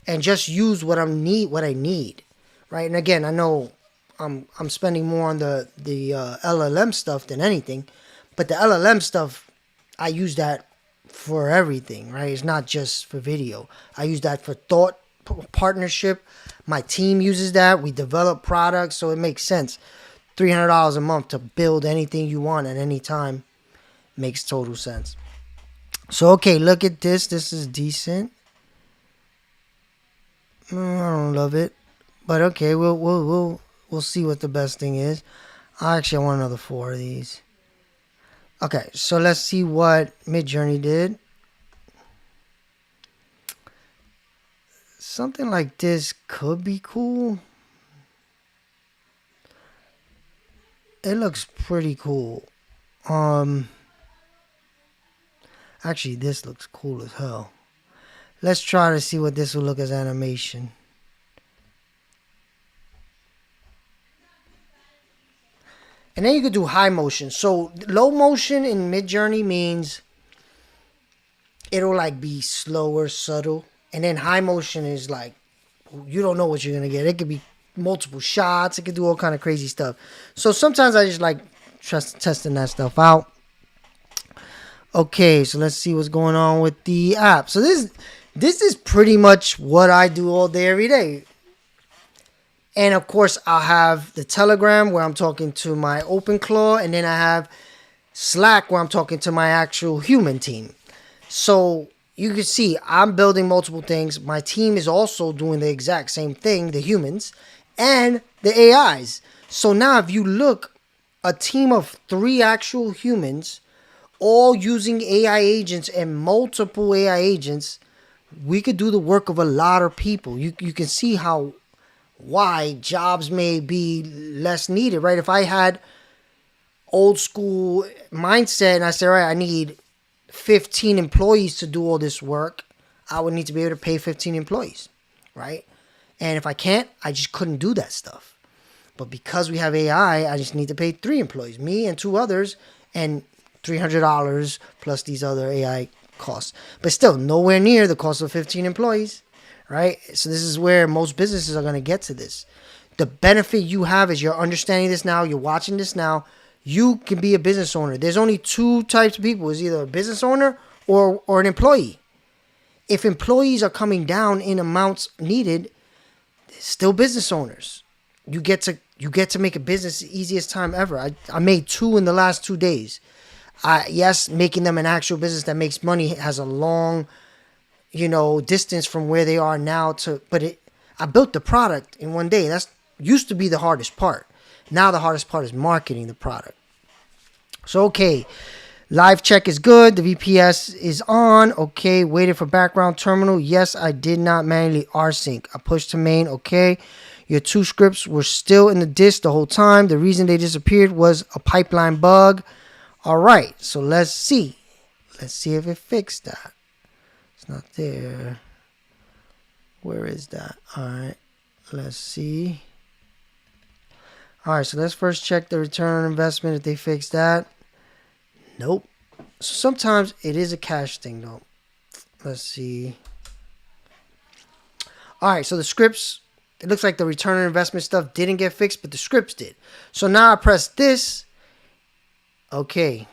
and just use what I need, right? And again, I know I'm spending more on the LLM stuff than anything, but the LLM stuff, I use that for everything, right? It's not just for video. I use that for thought partnership. My team uses that. We develop products, so it makes sense. $300 a month to build anything you want at any time makes total sense. So okay, look at this. This is decent. I don't love it, but okay, we'll see what the best thing is. Actually, I want another 4 of these. Okay, so let's see what Midjourney did. Something like this could be cool. It looks pretty cool. Actually, this looks cool as hell. Let's try to see what this will look as animation. And then you could do high motion. So low motion in Midjourney means it'll like be slower, subtle. And then high motion is like, you don't know what you're going to get. It could be multiple shots. It could do all kind of crazy stuff. So sometimes I just like testing that stuff out. Okay, so let's see what's going on with the app. So this is pretty much what I do all day, every day. And of course, I'll have the Telegram where I'm talking to my OpenClaw, and then I have Slack where I'm talking to my actual human team. So you can see I'm building multiple things. My team is also doing the exact same thing, the humans and the AIs. So now if you look, a team of 3 actual humans all using AI agents and multiple AI agents, we could do the work of a lot of people. You can see why jobs may be less needed, right? If I had old school mindset and I said, all right, I need 15 employees to do all this work, I would need to be able to pay 15 employees, right? And if I can't, I just couldn't do that stuff. But because we have AI, I just need to pay 3 employees, me and 2 others, and $300 plus these other AI costs. But still, nowhere near the cost of 15 employees, right? So this is where most businesses are going to get to this. The benefit you have is you're understanding this now, you're watching this now, You can be a business owner. There's only two types of people. It's either a business owner or an employee. If employees are coming down in amounts needed, still business owners. You get to make a business the easiest time ever. I made 2 in the last 2 days. Yes, making them an actual business that makes money has a long, distance from where they are now I built the product in 1 day. That's used to be the hardest part. Now the hardest part is marketing the product. So, okay. Live check is good. The VPS is on. Okay. Waited for background terminal. Yes, I did not manually rsync. I pushed to main. Okay. Your 2 scripts were still in the disk the whole time. The reason they disappeared was a pipeline bug. All right. So let's see. Let's see if it fixed that. It's not there. Where is that? All right. Let's see. All right. So let's first check the return on investment if they fixed that. Nope. So sometimes it is a cache thing though. Let's see. All right, so the scripts, it looks like the return on investment stuff didn't get fixed, but the scripts did. So now I press this. Okay.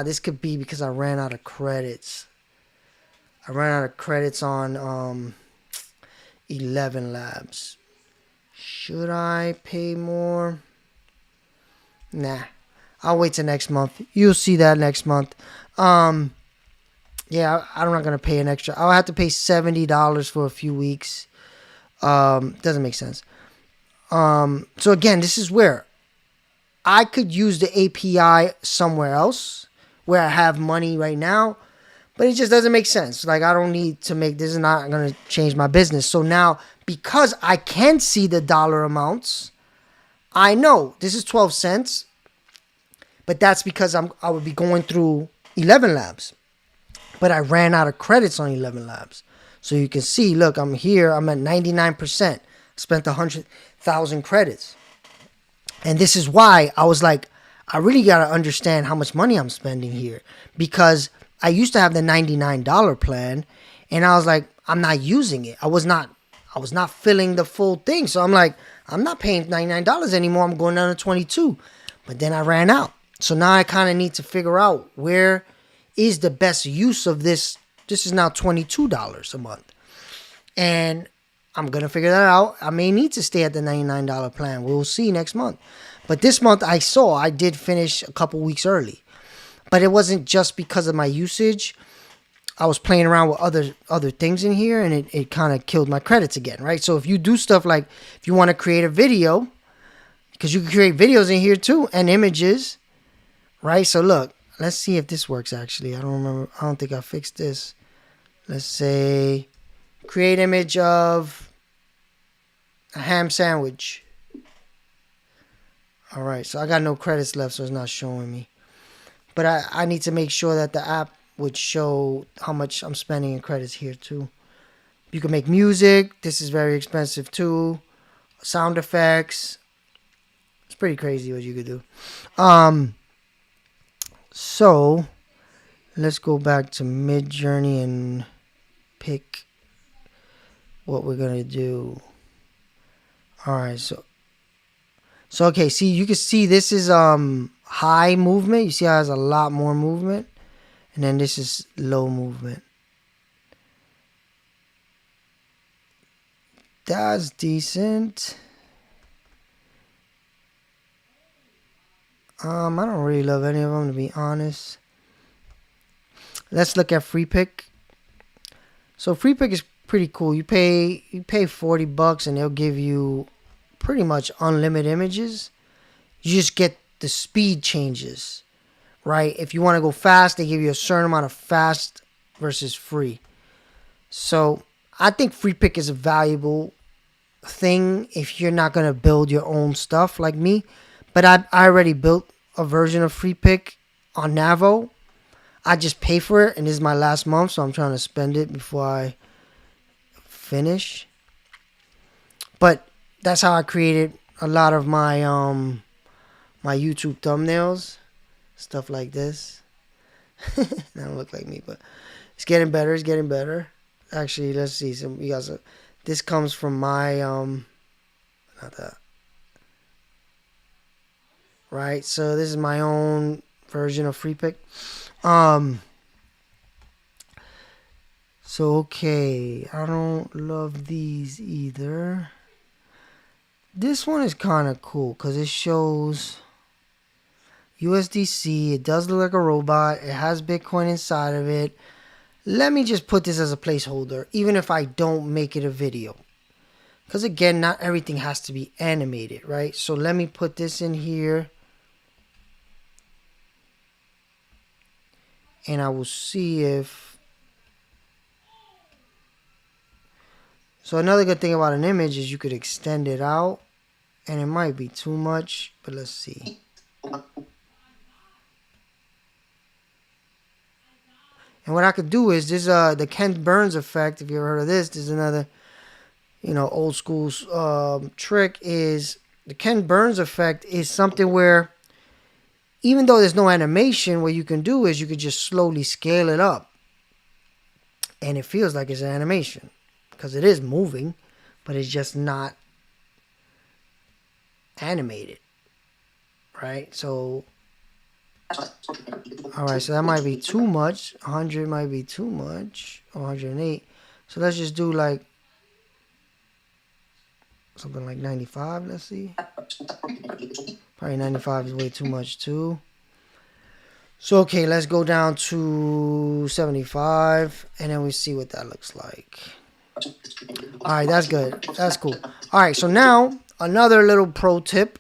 This could be because I ran out of credits. I ran out of credits on 11 Labs. Should I pay more? Nah. I'll wait till next month. You'll see that next month. Yeah, I'm not going to pay an extra. I'll have to pay $70 for a few weeks. Doesn't make sense. So again, this is where I could use the API somewhere else where I have money right now, but it just doesn't make sense. Like, I don't need to make, this is not going to change my business. So now, because I can see the dollar amounts, I know this is 12 cents. But that's because I would be going through 11 Labs. But I ran out of credits on 11 Labs. So you can see, look, I'm here. I'm at 99%. Spent 100,000 credits. And this is why I was like, I really got to understand how much money I'm spending here. Because I used to have the $99 plan. And I was like, I'm not using it. I was not filling the full thing. So I'm like, I'm not paying $99 anymore. I'm going down to 22. But then I ran out. So now I kind of need to figure out where is the best use of this. This is now $22 a month. And I'm going to figure that out. I may need to stay at the $99 plan. We'll see next month. But this month I did finish a couple weeks early. But it wasn't just because of my usage. I was playing around with other things in here and it kind of killed my credits again, right? So if you do stuff like if you want to create a video, because you can create videos in here too and images. Right, so look, let's see if this works actually. I don't think I fixed this. Let's say, create image of a ham sandwich. All right, so I got no credits left, so it's not showing me. But I need to make sure that the app would show how much I'm spending in credits here too. You can make music. This is very expensive too. Sound effects. It's pretty crazy what you could do. So, let's go back to Midjourney and pick what we're going to do. All right, so okay, see, you can see this is high movement. You see how it has a lot more movement? And then this is low movement. That's decent. I don't really love any of them, to be honest. Let's look at Freepik. So Freepik is pretty cool. You pay $40 and they'll give you pretty much unlimited images. You just get the speed changes, right? If you want to go fast, they give you a certain amount of fast versus free. So I think Freepik is a valuable thing if you're not going to build your own stuff like me. But I already built a version of Freepik on Navo. I just pay for it, and this is my last month, so I'm trying to spend it before I finish. But that's how I created a lot of my my YouTube thumbnails, stuff like this. That don't look like me, but it's getting better. It's getting better. Actually, let's see. Some you guys. This comes from my not that. right? So this is my own version of Freepik. So okay, I don't love these either. This one is kind of cool because it shows USDC. It does look like a robot. It has Bitcoin inside of it. Let me just put this as a placeholder, even if I don't make it a video. Because again, not everything has to be animated, right? So let me put this in here. And I will see if... So another good thing about an image is you could extend it out. And it might be too much, but let's see. And what I could do is this, the Ken Burns effect. If you ever heard of this, this is another, old school trick. Is the Ken Burns effect is something where even though there's no animation, what you can do is you could just slowly scale it up, and it feels like it's an animation because it is moving, but it's just not animated, right? So all right, so that might be too much. 100 might be too much. 108. So let's just do like something like 95. Let's see. Probably 95 is way too much too. So okay, let's go down to 75 and then we see what that looks like. All right, that's good. That's cool. All right, so now another little pro tip.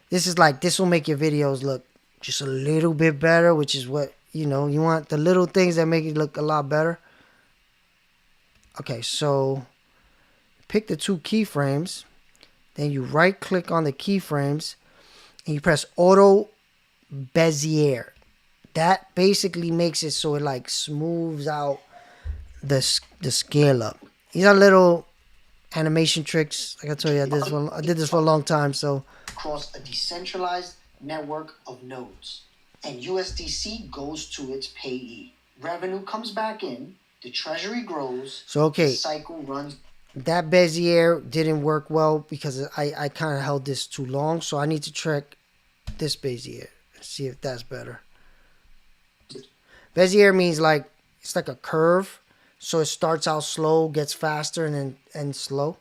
This will make your videos look just a little bit better, which is what, you want the little things that make it look a lot better. Okay, so pick the two keyframes, then you right click on the keyframes and you press Auto Bezier. That basically makes it so it like smooths out the scale up. These are little animation tricks. Like I told you, I did this for a long time. So across a decentralized network of nodes, and USDC goes to its payee. Revenue comes back in, the treasury grows. So okay, the cycle runs. That Bezier didn't work well because I kind of held this too long. So I need to check this Bezier. See if that's better. Bezier means like it's like a curve. So it starts out slow, gets faster, and then ends slow.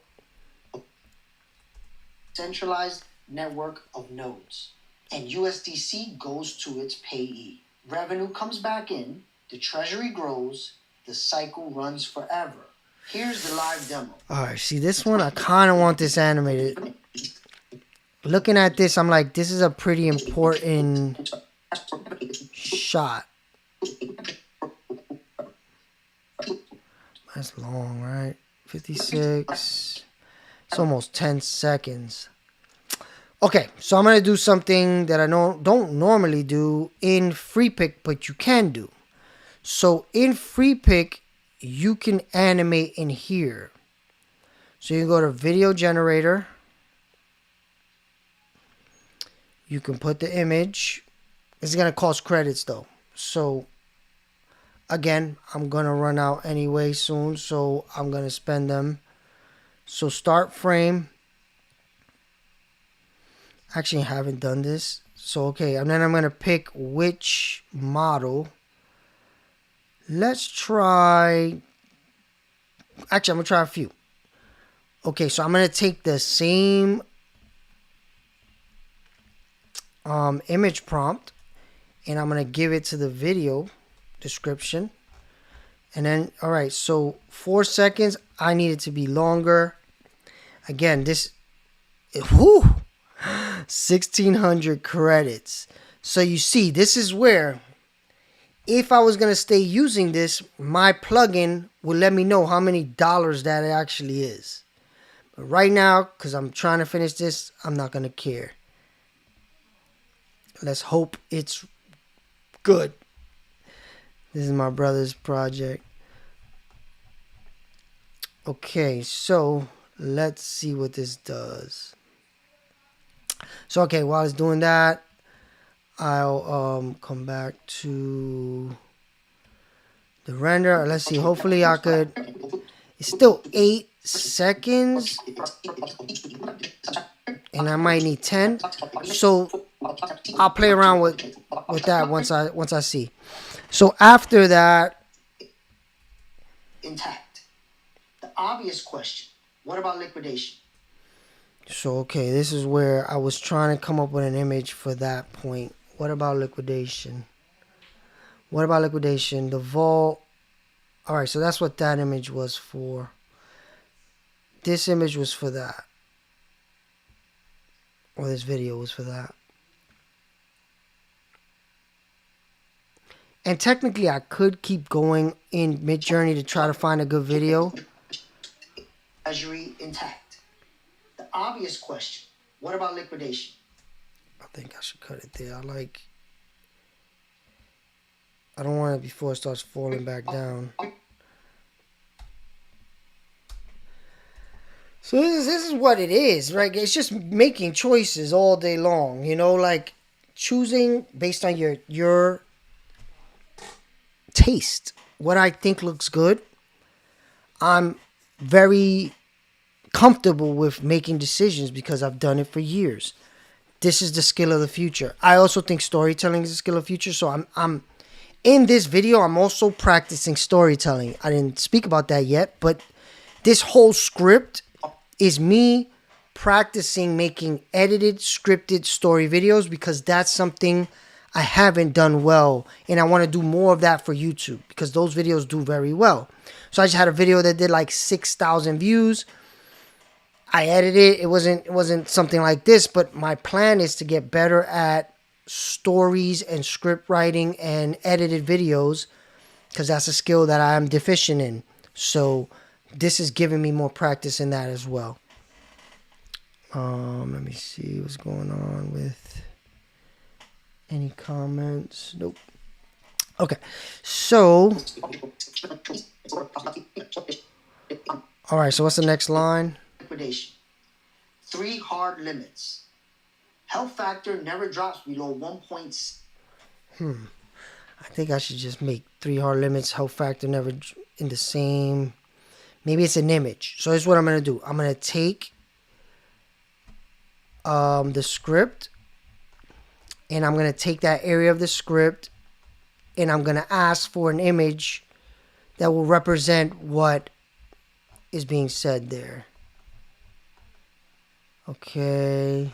Centralized network of nodes, and USDC goes to its payee. Revenue comes back in, the treasury grows, the cycle runs forever. Here's the live demo. All right, see this one, I kind of want this animated. Looking at this, I'm like, this is a pretty important shot. That's long, right? 56. It's almost 10 seconds. Okay, so I'm going to do something that I don't normally do in Freepik, but you can do. So in Freepik, you can animate in here. So you can go to Video Generator. You can put the image. It's going to cost credits though. So again, I'm going to run out anyway soon, so I'm going to spend them. So start frame. Actually, I haven't done this. So, okay, and then I'm going to pick which model. Let's try... Actually, I'm going to try a few. Okay, so I'm going to take the same image prompt, and I'm going to give it to the video description. And then, all right, so 4 seconds. I need it to be longer. Again, this... Whew! 1,600 credits. So you see, this is where if I was going to stay using this, my plugin will let me know how many dollars that it actually is. But right now, because I'm trying to finish this, I'm not going to care. Let's hope it's good. This is my brother's project. Okay, so let's see what this does. So, okay, while it's doing that, I'll come back to the render. Let's see. Hopefully, I could. It's still 8 seconds, and I might need 10. So I'll play around with that once I see. So after that, intact. The obvious question: what about liquidation? So okay, this is where I was trying to come up with an image for that point. What about liquidation? What about liquidation? The vault. All right, so that's what that image was for. This image was for that. Or this video was for that. And technically, I could keep going in Midjourney to try to find a good video. Treasury intact. The obvious question: what about liquidation? I think I should cut it there. I don't want it before it starts falling back down. So this is what it is, right? It's just making choices all day long, you know, like choosing based on your taste, what I think looks good. I'm very comfortable with making decisions because I've done it for years. This is the skill of the future. I also think storytelling is the skill of the future. So I'm in this video, I'm also practicing storytelling. I didn't speak about that yet, but this whole script is me practicing making edited, scripted story videos because that's something I haven't done well. And I want to do more of that for YouTube because those videos do very well. So I just had a video that did like 6,000 views. I edited it. It wasn't something like this, but my plan is to get better at stories and script writing and edited videos because that's a skill that I am deficient in. So this is giving me more practice in that as well. Let me see what's going on with any comments. Nope. Okay. So, all right. So what's the next line? Liquidation. 3 hard limits. Health factor never drops below 1 point. I think I should just make 3 hard limits. Health factor never in the same. Maybe it's an image. So here's what I'm going to do. I'm going to take the script and I'm going to take that area of the script and I'm going to ask for an image that will represent what is being said there. Okay.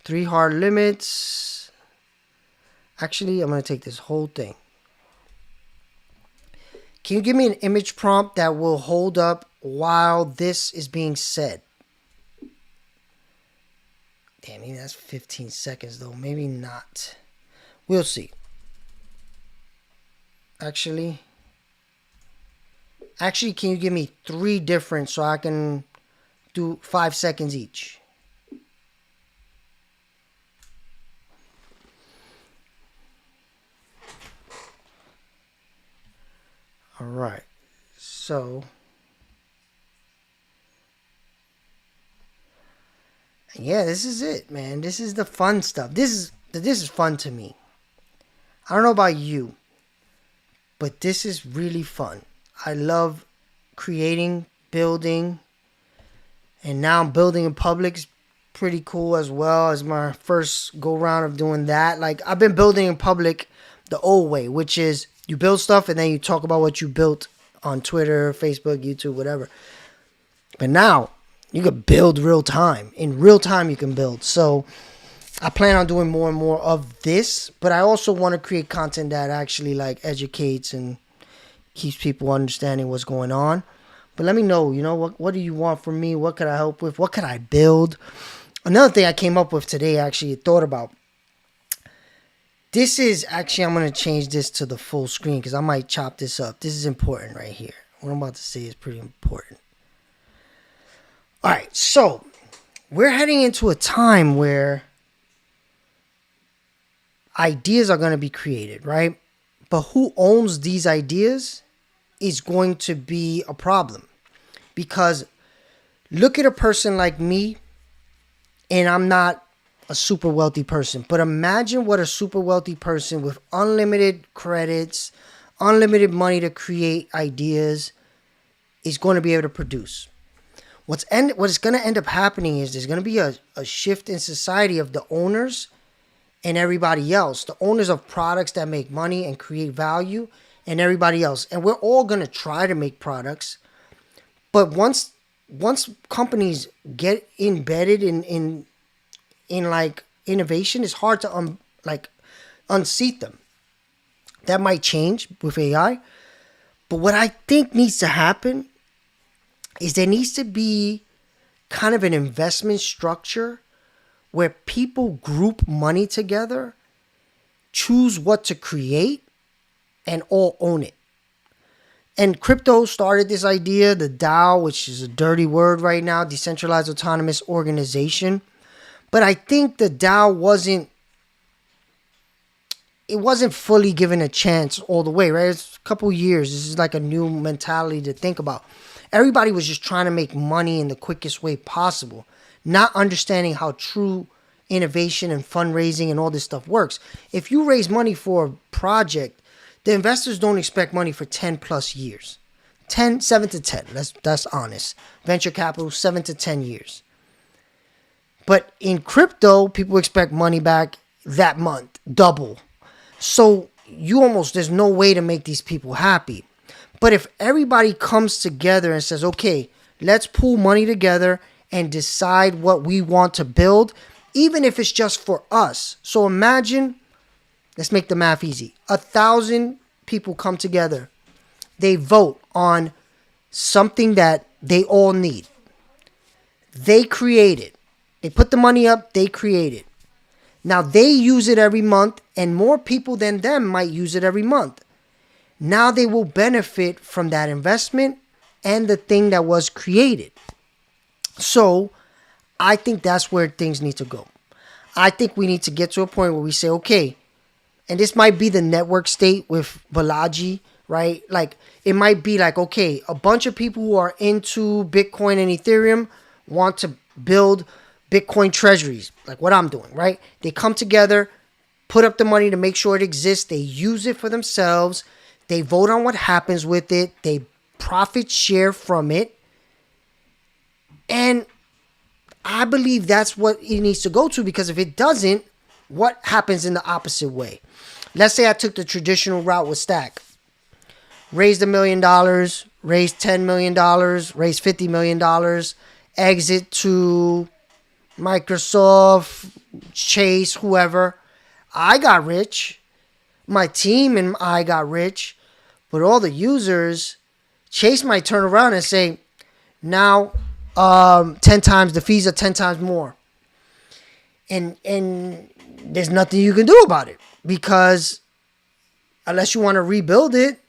3 hard limits. Actually, I'm going to take this whole thing. Can you give me an image prompt that will hold up while this is being said? Damn, maybe that's 15 seconds though. Maybe not. We'll see. Actually, can you give me 3 different so I can do 5 seconds each? All right. So yeah, this is it, man. This is the fun stuff. This is fun to me. I don't know about you, but this is really fun. I love creating, building, and now I'm building in public. It's pretty cool as well as my first go round of doing that. Like I've been building in public the old way, which is you build stuff and then you talk about what you built on Twitter, Facebook, YouTube, whatever. But now you can build real time. In real time you can build. So I plan on doing more and more of this, but I also want to create content that actually like educates and keeps people understanding what's going on. But let me know, what do you want from me? What could I help with? What could I build? Another thing I came up with today, actually thought about. This is actually, I'm going to change this to the full screen because I might chop this up. This is important right here. What I'm about to say is pretty important. All right, so we're heading into a time where ideas are going to be created, right? But who owns these ideas is going to be a problem. Because look at a person like me, and I'm not a super wealthy person, but imagine what a super wealthy person with unlimited credits, unlimited money to create ideas is going to be able to produce. What is going to end up happening is there's going to be a shift in society of the owners and everybody else. The owners of products that make money and create value and everybody else. And we're all going to try to make products. But once companies get embedded in like innovation, it's hard to unseat them. That might change with AI. But what I think needs to happen is there needs to be kind of an investment structure where people group money together, choose what to create, and all own it. And crypto started this idea, the DAO, which is a dirty word right now, decentralized autonomous organization. But I think the DAO wasn't fully given a chance all the way, right? It's a couple years. This is like a new mentality to think about. Everybody was just trying to make money in the quickest way possible, not understanding how true innovation and fundraising and all this stuff works. If you raise money for a project, the investors don't expect money for 10 plus years. 7 to 10. That's honest. Venture capital, 7 to 10 years. But in crypto, people expect money back that month, double. So there's no way to make these people happy. But if everybody comes together and says, okay, let's pool money together and decide what we want to build, even if it's just for us. So imagine, let's make the math easy. 1,000 people come together. They vote on something that they all need. They create it. They put the money up, they create it. Now they use it every month, and more people than them might use it every month. Now they will benefit from that investment and the thing that was created. So I think that's where things need to go. I think we need to get to a point where we say, okay, and this might be the network state with Balaji, right? Like it might be like, okay, a bunch of people who are into Bitcoin and Ethereum want to build Bitcoin treasuries, like what I'm doing, right? They come together, put up the money to make sure it exists. They use it for themselves. They vote on what happens with it. They profit share from it. And I believe that's what it needs to go to, because if it doesn't, what happens in the opposite way? Let's say I took the traditional route with Stack. Raised $1 million, raised $10 million, raised $50 million, exit to Microsoft, Chase, whoever. I got rich. My team and I got rich. But all the users, Chase might turn around and say, now 10 times, the fees are 10 times more. And there's nothing you can do about it, because unless you want to rebuild it,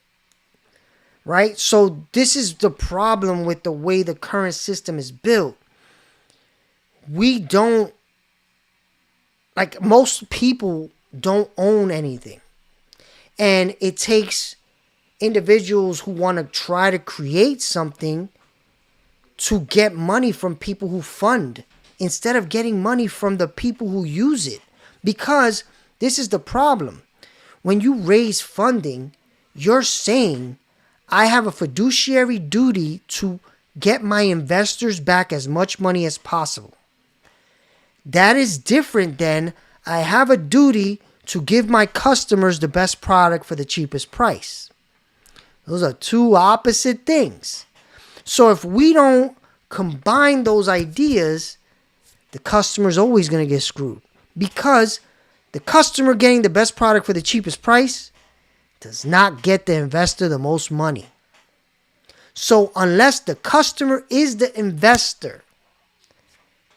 right? So this is the problem with the way the current system is built. We don't, like most people don't own anything. And it takes individuals who want to try to create something to get money from people who fund, instead of getting money from the people who use it. Because this is the problem. When you raise funding, you're saying, I have a fiduciary duty to get my investors back as much money as possible. That is different than I have a duty to give my customers the best product for the cheapest price. Those are two opposite things. So if we don't combine those ideas, the customer's always going to get screwed, because the customer getting the best product for the cheapest price does not get the investor the most money. So unless the customer is the investor,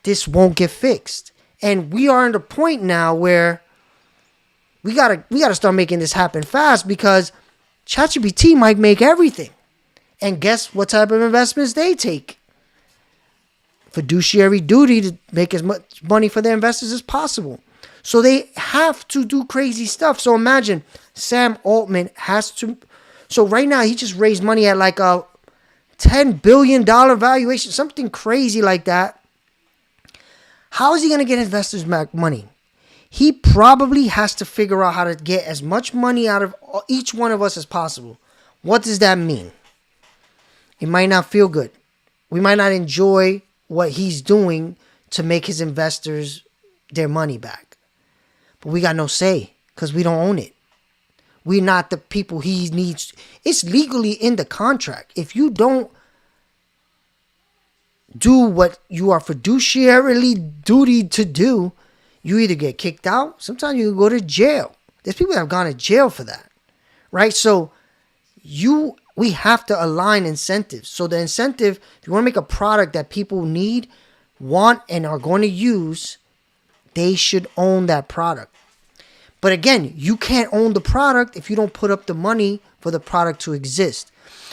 this won't get fixed. And we are at a point now where we gotta start making this happen fast, because ChatGPT might make everything. And guess what type of investments they take? Fiduciary duty to make as much money for their investors as possible. So they have to do crazy stuff. So imagine Sam Altman has to. So right now he just raised money at like a $10 billion valuation, something crazy like that. How is he going to get investors back money? He probably has to figure out how to get as much money out of each one of us as possible. What does that mean? It might not feel good. We might not enjoy what he's doing to make his investors their money back. But we got no say because we don't own it. We're not the people he needs. It's legally in the contract. If you don't do what you are fiduciarily duty to do, you either get kicked out. Sometimes you go to jail. There's people that have gone to jail for that, right? So we have to align incentives. So the incentive, if you want to make a product that people need, want, and are going to use, they should own that product. But again, you can't own the product if you don't put up the money for the product to exist.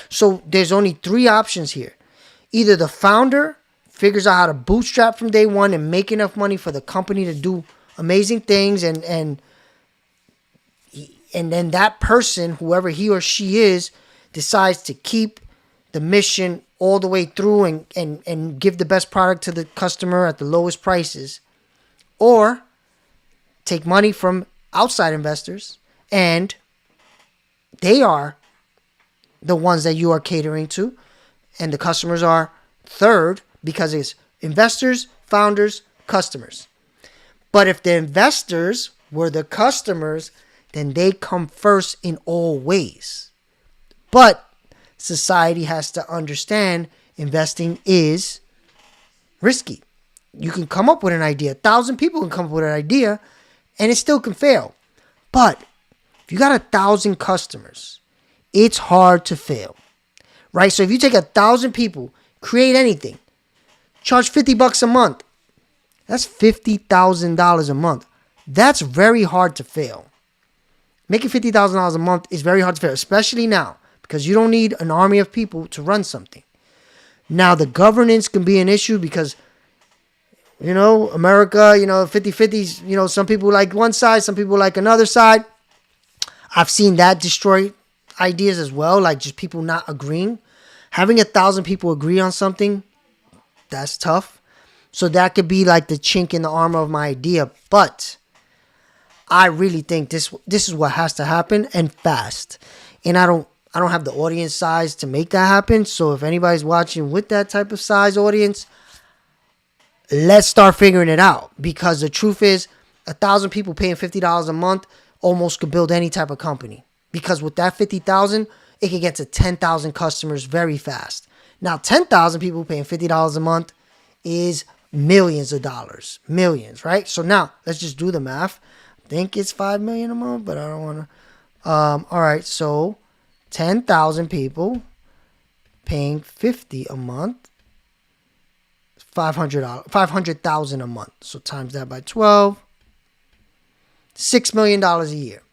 So there's only three options here. Either the founder figures out how to bootstrap from day one and make enough money for the company to do amazing things, and then that person, whoever he or she is, decides to keep the mission all the way through and give the best product to the customer at the lowest prices. Or take money from outside investors, and they are the ones that you are catering to, and the customers are third, because it's investors, founders, customers. But if the investors were the customers, then they come first in all ways. But society has to understand investing is risky. You can come up with an idea. 1,000 people can come up with an idea and it still can fail. But if you got 1,000 customers, it's hard to fail, right? So if you take 1,000 people, create anything, charge $50 a month, that's $50,000 a month. That's very hard to fail. Making $50,000 a month is very hard to fail, especially now, because you don't need an army of people to run something. Now, the governance can be an issue because, America, 50-50s, some people like one side, some people like another side. I've seen that destroy ideas as well, like just people not agreeing. Having 1,000 people agree on something, that's tough. So that could be like the chink in the armor of my idea. But I really think this is what has to happen, and fast. And I don't have the audience size to make that happen. So if anybody's watching with that type of size audience, let's start figuring it out. Because the truth is, 1,000 people paying $50 a month almost could build any type of company. Because with that 50,000, it could get to 10,000 customers very fast. Now, 10,000 people paying $50 a month is millions of dollars. Millions, right? So now, let's just do the math. I think it's $5 million a month, but I don't want to. All right, so 10,000 people paying $50 a month, $500,000 a month. So times that by 12, $6 million a year.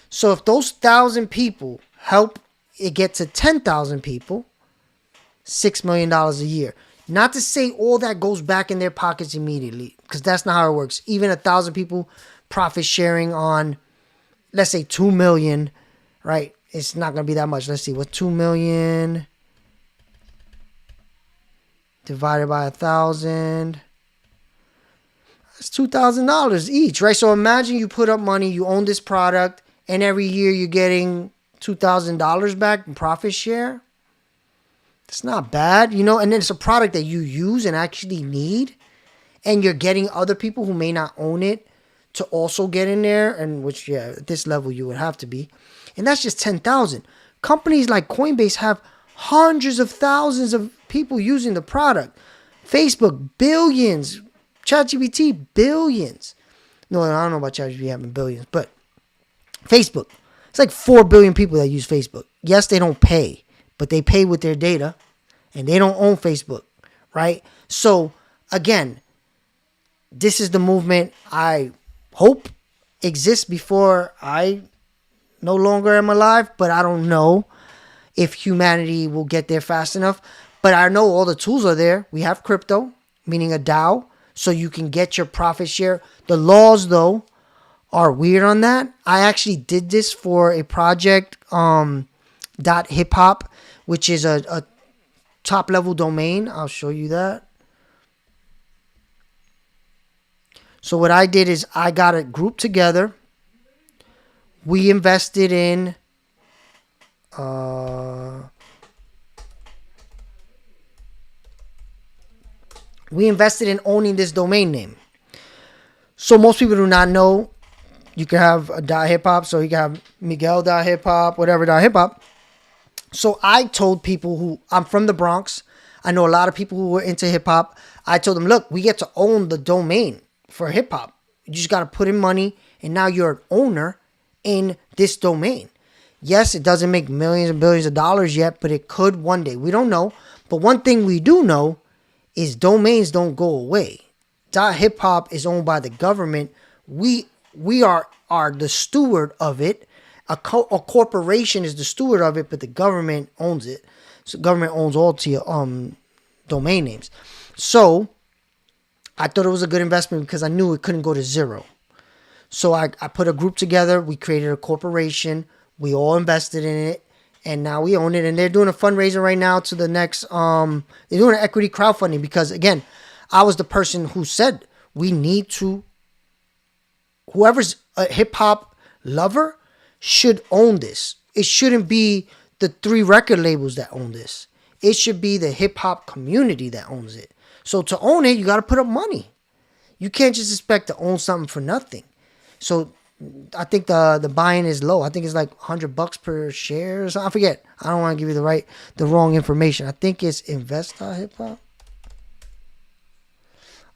So if those 1,000 people help it get to 10,000 people, $6 million a year. Not to say all that goes back in their pockets immediately, because that's not how it works. Even 1,000 people profit sharing on, let's say 2 million, right? It's not going to be that much. Let's see, what 2 million divided by 1,000. That's $2,000 each, right? So imagine you put up money, you own this product, and every year you're getting $2,000 back in profit share. It's not bad, and then it's a product that you use and actually need, and you're getting other people who may not own it to also get in there, and which, at this level you would have to be. And that's just 10,000. Companies like Coinbase have hundreds of thousands of people using the product. Facebook, billions. ChatGPT, billions. No, I don't know about ChatGPT having billions, but Facebook, it's like 4 billion people that use Facebook. Yes, they don't pay, but they pay with their data, and they don't own Facebook, right? So, again, this is the movement I hope exists before I no longer am alive, but I don't know if humanity will get there fast enough. But I know all the tools are there. We have crypto, meaning a DAO, so you can get your profit share. The laws, though, are weird on that. I actually did this for a project, .hip hop, which is a top level domain. I'll show you that. So what I did is I got a group together. We invested in we invested in owning this domain name. So most people do not know you can have a .hip hop, so you can have Miguel.hip hop, whatever .hip hop. So I told people who, I'm from the Bronx, I know a lot of people who were into hip hop. I told them, look, we get to own the domain for hip hop. You just got to put in money, and now you're an owner in this domain. Yes, it doesn't make millions and billions of dollars yet, but it could one day. We don't know. But one thing we do know is domains don't go away. .hip hop is owned by the government. We are the steward of it. A corporation is the steward of it, but the government owns it. So government owns all to your domain names. So I thought it was a good investment because I knew it couldn't go to zero. So I put a group together. We created a corporation. We all invested in it, and now we own it. And they're doing a fundraiser right now to the next. They're doing an equity crowdfunding because, again, I was the person who said we need to. Whoever's a hip hop lover should own this. It shouldn't be the 3 record labels that own this. It should be the hip hop community that owns it. So to own it, you got to put up money. You can't just expect to own something for nothing. So I think the buy-in is low. I think it's like $100 per share or something. I forget. I don't want to give you the wrong information. I think it's Invest.hip hop.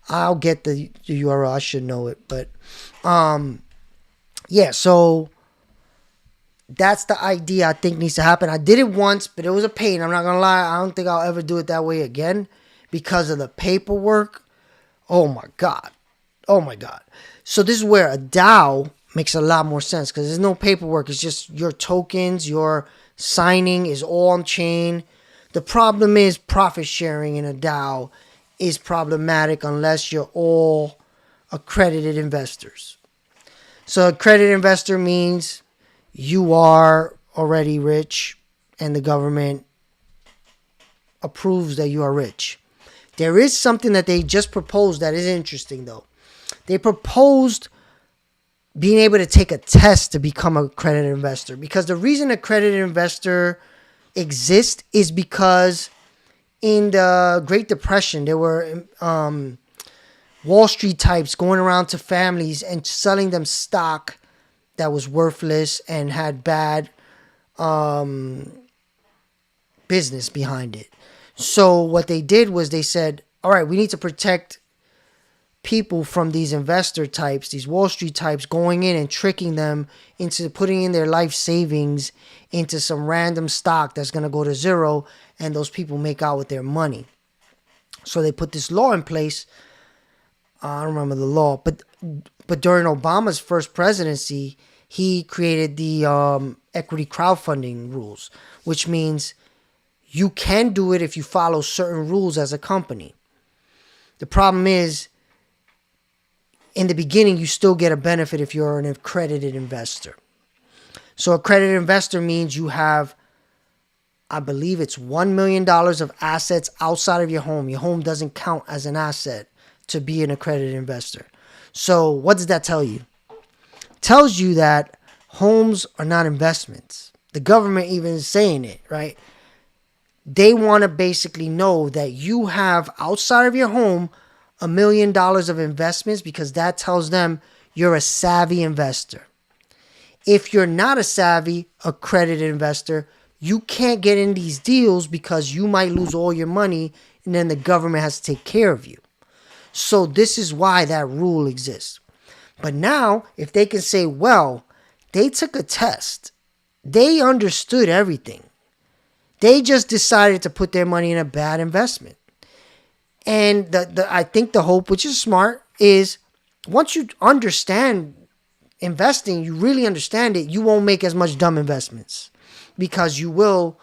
I'll get the URL. I should know it, but yeah. So that's the idea I think needs to happen. I did it once, but it was a pain. I'm not gonna lie. I don't think I'll ever do it that way again because of the paperwork. Oh my god. So this is where a DAO makes a lot more sense because there's no paperwork. It's just your tokens, your signing is all on chain. The problem is profit sharing in a DAO is problematic unless you're all accredited investors. So accredited investor means you are already rich and the government approves that you are rich. There is something that they just proposed that is interesting though. They proposed being able to take a test to become an accredited investor, because the reason accredited investor exists is because in the Great Depression, there were Wall Street types going around to families and selling them stock that was worthless and had bad business behind it. So what they did was they said, all right, we need to protect people from these investor types, these Wall Street types, going in and tricking them into putting in their life savings into some random stock that's going to go to zero, and those people make out with their money. So they put this law in place. I don't remember the law, but during Obama's first presidency, he created the equity crowdfunding rules, which means you can do it if you follow certain rules as a company. The problem is, in the beginning, you still get a benefit if you're an accredited investor. So accredited investor means you have, I believe it's $1 million of assets outside of your home. Your home doesn't count as an asset to be an accredited investor. So what does that tell you? It tells you that homes are not investments. The government even is saying it, right? They want to basically know that you have outside of your home $1 million of investments, because that tells them you're a savvy investor. If you're not a savvy accredited investor, you can't get in these deals because you might lose all your money and then the government has to take care of you. So this is why that rule exists. But now, if they can say, well, they took a test, they understood everything, they just decided to put their money in a bad investment. And I think the hope, which is smart, is once you understand investing, you really understand it, you won't make as much dumb investments because you will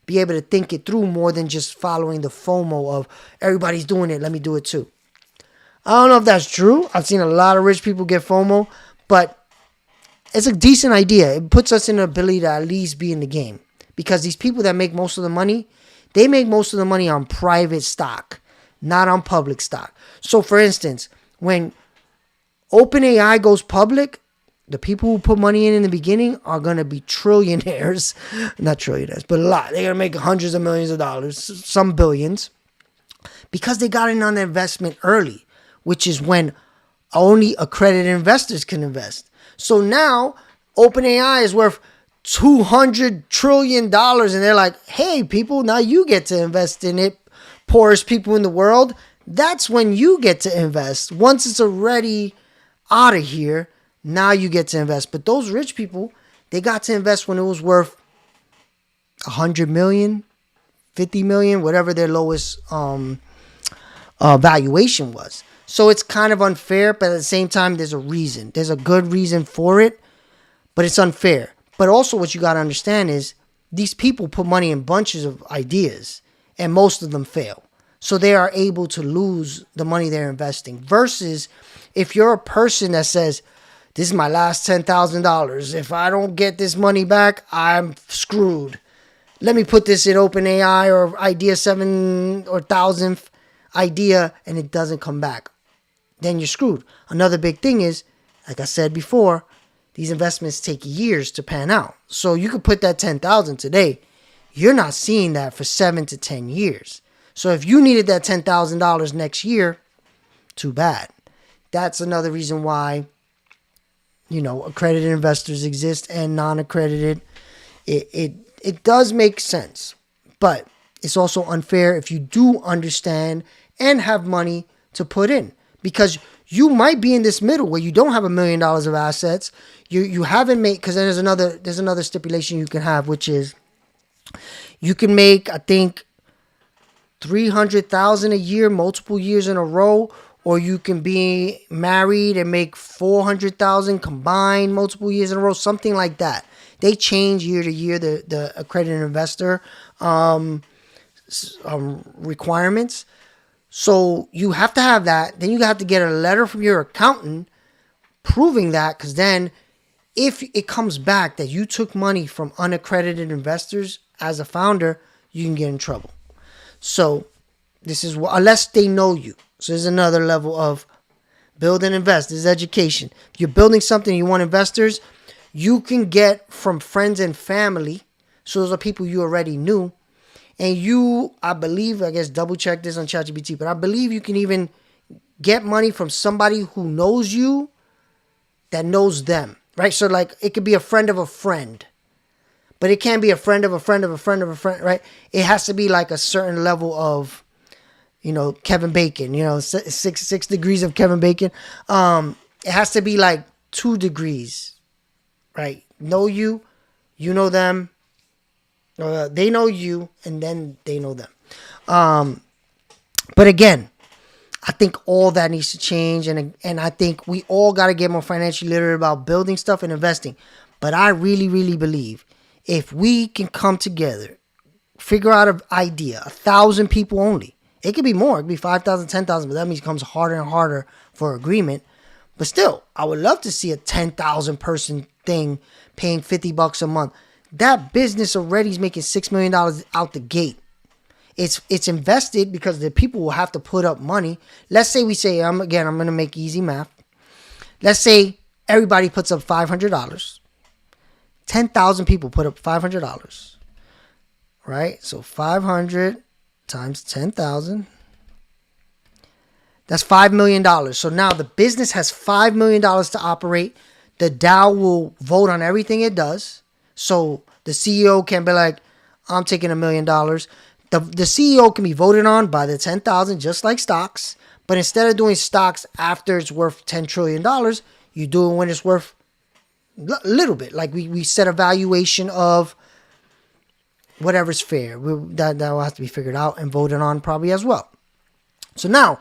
be able to think it through more than just following the FOMO of everybody's doing it, let me do it too. I don't know if that's true. I've seen a lot of rich people get FOMO, but it's a decent idea. It puts us in the ability to at least be in the game, because these people that make most of the money, they make most of the money on private stock, not on public stock. So for instance, when OpenAI goes public, the people who put money in the beginning are going to be trillionaires. Not trillionaires, but a lot. They're going to make hundreds of millions of dollars, some billions, Because they got in on the investment early, which is when only accredited investors can invest. So now OpenAI is worth $200 trillion. And they're like, hey, people, now you get to invest in it. Poorest people in the world. That's when you get to invest. Once it's already out of here, now you get to invest. But those rich people, they got to invest when it was worth 100 million, 50 million, whatever their lowest valuation was. So it's kind of unfair, but at the same time, there's a reason. There's a good reason for it, but it's unfair. But also what you got to understand is these people put money in bunches of ideas, and most of them fail. So they are able to lose the money they're investing. Versus if you're a person that says, this is my last $10,000. If I don't get this money back, I'm screwed. Let me put this in OpenAI or Idea 7 or 1000th idea, and it doesn't come back. Then you're screwed. Another big thing is, like I said before, these investments take years to pan out. So you could put that $10,000 today. You're not seeing that for 7 to 10 years. So if you needed that $10,000 next year, too bad. That's another reason why, accredited investors exist and non-accredited. It does make sense, but it's also unfair if you do understand and have money to put in, because you might be in this middle where you don't have $1 million of assets. You haven't made, because there's another stipulation you can have, which is you can make, I think, $300,000 a year, multiple years in a row, or you can be married and make $400,000 combined multiple years in a row, something like that. They change year to year, the accredited investor requirements. So you have to have that. Then you have to get a letter from your accountant proving that, because then if it comes back that you took money from unaccredited investors as a founder, you can get in trouble. So this is unless they know you. So there's another level of build and invest. This is education. If you're building something, you want investors, you can get from friends and family. So those are people you already knew. And I guess double check this on ChatGPT, but I believe you can even get money from somebody who knows you that knows them, right? So like it could be a friend of a friend, but it can't be a friend of a friend of a friend of a friend, right? It has to be like a certain level of, Kevin Bacon, 6 degrees of Kevin Bacon. It has to be like 2 degrees, right? Know you, you know them. They know you, and then they know them. But again, I think all that needs to change, and I think we all got to get more financially literate about building stuff and investing. But I really, really believe if we can come together, figure out an idea, 1,000 people only. It could be more. It could be 5,000, 10,000, but that means it becomes harder and harder for agreement. But still, I would love to see a 10,000 person thing paying $50 a month. That business already is making $6 million out the gate. It's invested because the people will have to put up money. Let's say I'm going to make easy math. Let's say everybody puts up $500. 10,000 people put up $500. Right? So 500 times 10,000. That's $5 million. So now the business has $5 million to operate. The DAO will vote on everything it does. So the CEO can be like, I'm taking $1 million. The CEO can be voted on by the 10,000, just like stocks. But instead of doing stocks after it's worth $10 trillion, you do it when it's worth a little bit. Like we set a valuation of whatever's fair. That will have to be figured out and voted on probably as well. So now,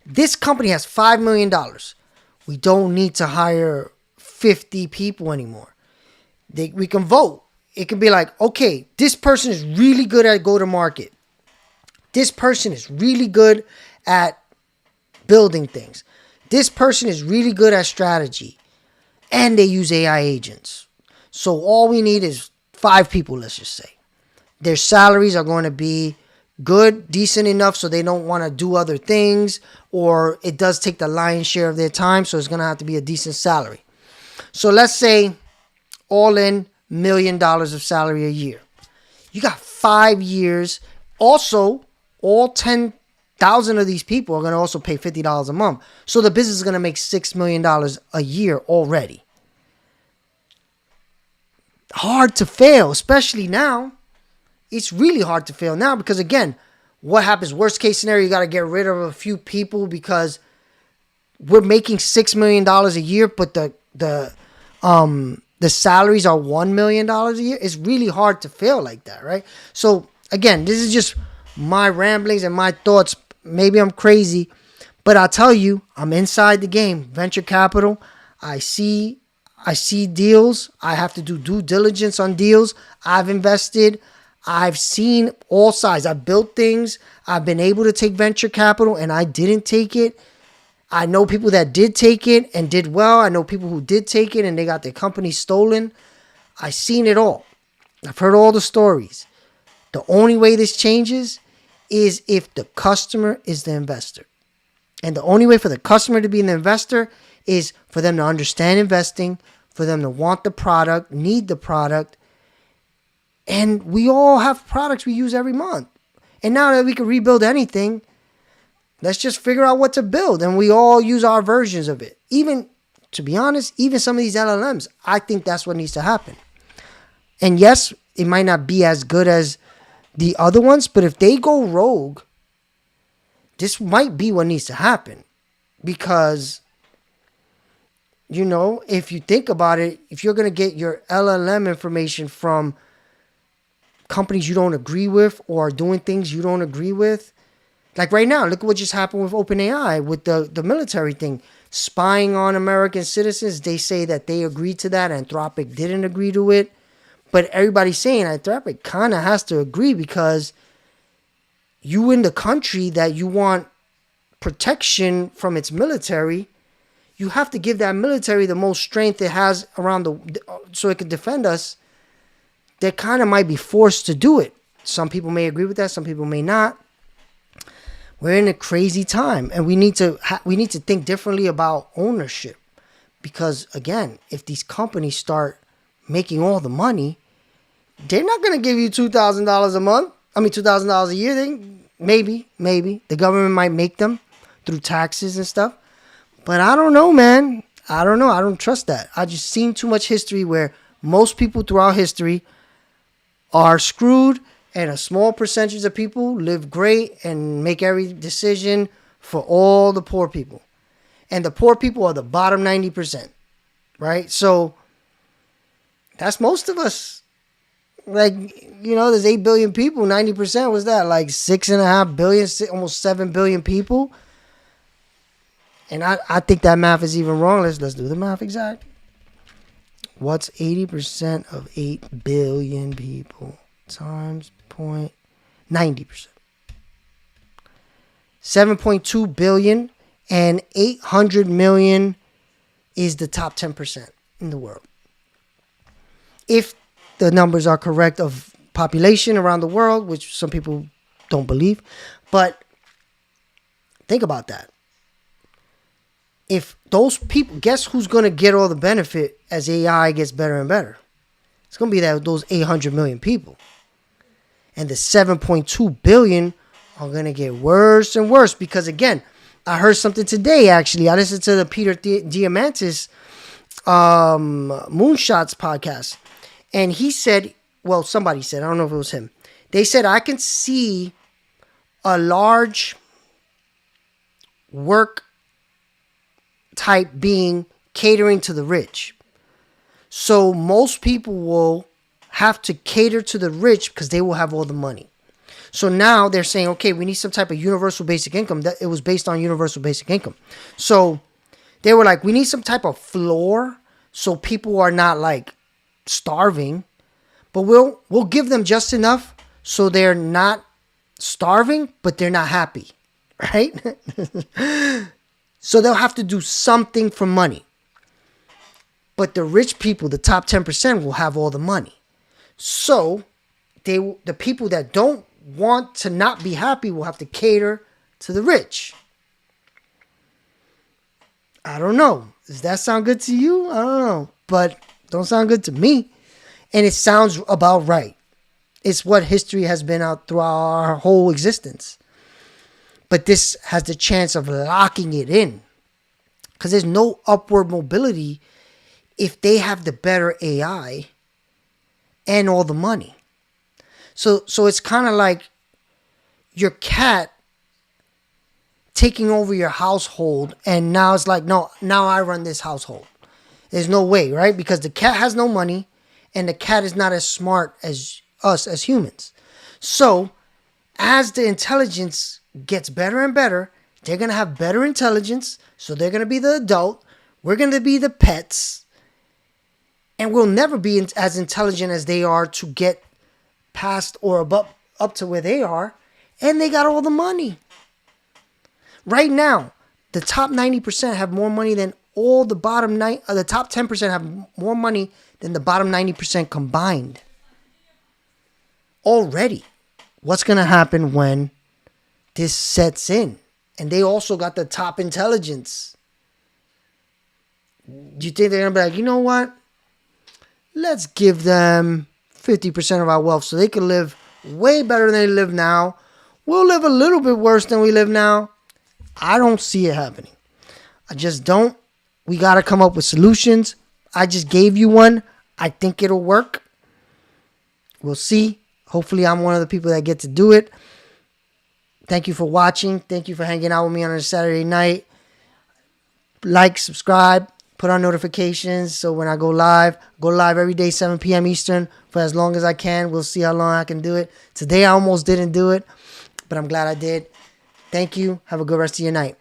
this company has $5 million. We don't need to hire 50 people anymore. We can vote. It can be like, okay, this person is really good at go-to-market. This person is really good at building things. This person is really good at strategy. And they use AI agents. So all we need is 5 people, let's just say. Their salaries are going to be good, decent enough so they don't want to do other things, or it does take the lion's share of their time, so it's going to have to be a decent salary. So let's say all in $1 million of salary a year. You got 5 years. Also, all 10,000 1,000 of these people are going to also pay $50 a month. So the business is going to make $6 million a year already. Hard to fail, especially now. It's really hard to fail now because, again, what happens? Worst case scenario, you got to get rid of a few people because we're making $6 million a year, but the salaries are $1 million a year. It's really hard to fail like that, right? So again, this is just my ramblings and my thoughts. Maybe I'm crazy, but I'll tell you, I'm inside the game. Venture capital. I see deals. I have to do due diligence on deals. I've invested. I've seen all sides. I've built things. I've been able to take venture capital and I didn't take it. I know people that did take it and did well. I know people who did take it and they got their company stolen. I've seen it all. I've heard all the stories. The only way this changes is if the customer is the investor. And the only way for the customer to be an investor is for them to understand investing, for them to want the product, need the product. And we all have products we use every month. And now that we can rebuild anything, let's just figure out what to build. And we all use our versions of it. Even, to be honest, even some of these LLMs, I think that's what needs to happen. And yes, it might not be as good as the other ones, but if they go rogue, this might be what needs to happen. Because, you know, if you think about it, if you're going to get your LLM information from companies you don't agree with or doing things you don't agree with, like right now, look at what just happened with OpenAI with the military thing. Spying on American citizens, they say that they agreed to that. Anthropic didn't agree to it. But everybody's saying Anthropic kind of has to agree because you in the country that you want protection from its military, you have to give that military the most strength it has around so it can defend us. They kind of might be forced to do it. Some people may agree with that. Some people may not. We're in a crazy time, and we need to think differently about ownership, because again, if these companies start making all the money, they're not going to give you $2,000 a month. I mean, $2,000 a year. Maybe the government might make them through taxes and stuff, but I don't know, man. I don't know. I don't trust that. I just seen too much history where most people throughout history are screwed. And a small percentage of people live great and make every decision for all the poor people. And the poor people are the bottom 90%, right? So that's most of us. Like, you know, there's 8 billion people. 90% was that? Like 6.5 billion, almost 7 billion people. And I think that math is even wrong. Let's do the math exact. What's 80% of 8 billion people times 0.90%? 7.2 billion, and 800 million is the top 10% in the world. If the numbers are correct of population around the world, which some people don't believe, but think about that. If those people, guess who's going to get all the benefit as AI gets better and better? It's going to be those 800 million people. And the 7.2 billion are going to get worse and worse because, again, I heard something today, actually. I listened to the Peter Diamandis Moonshots podcast. And he said, well, somebody said, I don't know if it was him. They said, I can see a large work type being catering to the rich. So most people will have to cater to the rich because they will have all the money. So now they're saying, okay, we need some type of universal basic income. That it was based on universal basic income. So they were like, we need some type of floor so people are not like starving, but we'll give them just enough so they're not starving, but they're not happy, right? So they'll have to do something for money. But the rich people, the top 10%, will have all the money. So the people that don't want to not be happy will have to cater to the rich. I don't know. Does that sound good to you? I don't know. But don't sound good to me. And it sounds about right. It's what history has been out throughout our whole existence. But this has the chance of locking it in, because there's no upward mobility if they have the better AI and all the money. So it's kind of like your cat taking over your household, and now it's like, no, now I run this household. There's no way, right? Because the cat has no money, and the cat is not as smart as us as humans. So as the intelligence gets better and better, they're going to have better intelligence. So they're going to be the adult. We're going to be the pets. And we'll never be as intelligent as they are to get past or above, up to where they are. And they got all the money. Right now, the top 90% have more money than all the bottom the top 10% have more money than the bottom 90% combined. Already. What's going to happen when this sets in? And they also got the top intelligence. Do you think they're going to be like, you know what? Let's give them 50% of our wealth so they can live way better than they live now. We'll live a little bit worse than we live now. I don't see it happening. I just don't. We got to come up with solutions. I just gave you one. I think it'll work. We'll see. Hopefully I'm one of the people that get to do it. Thank you for watching. Thank you for hanging out with me on a Saturday night. Like, subscribe, put on notifications so when I go live every day, 7 p.m. Eastern for as long as I can. We'll see how long I can do it. Today I almost didn't do it, but I'm glad I did. Thank you. Have a good rest of your night.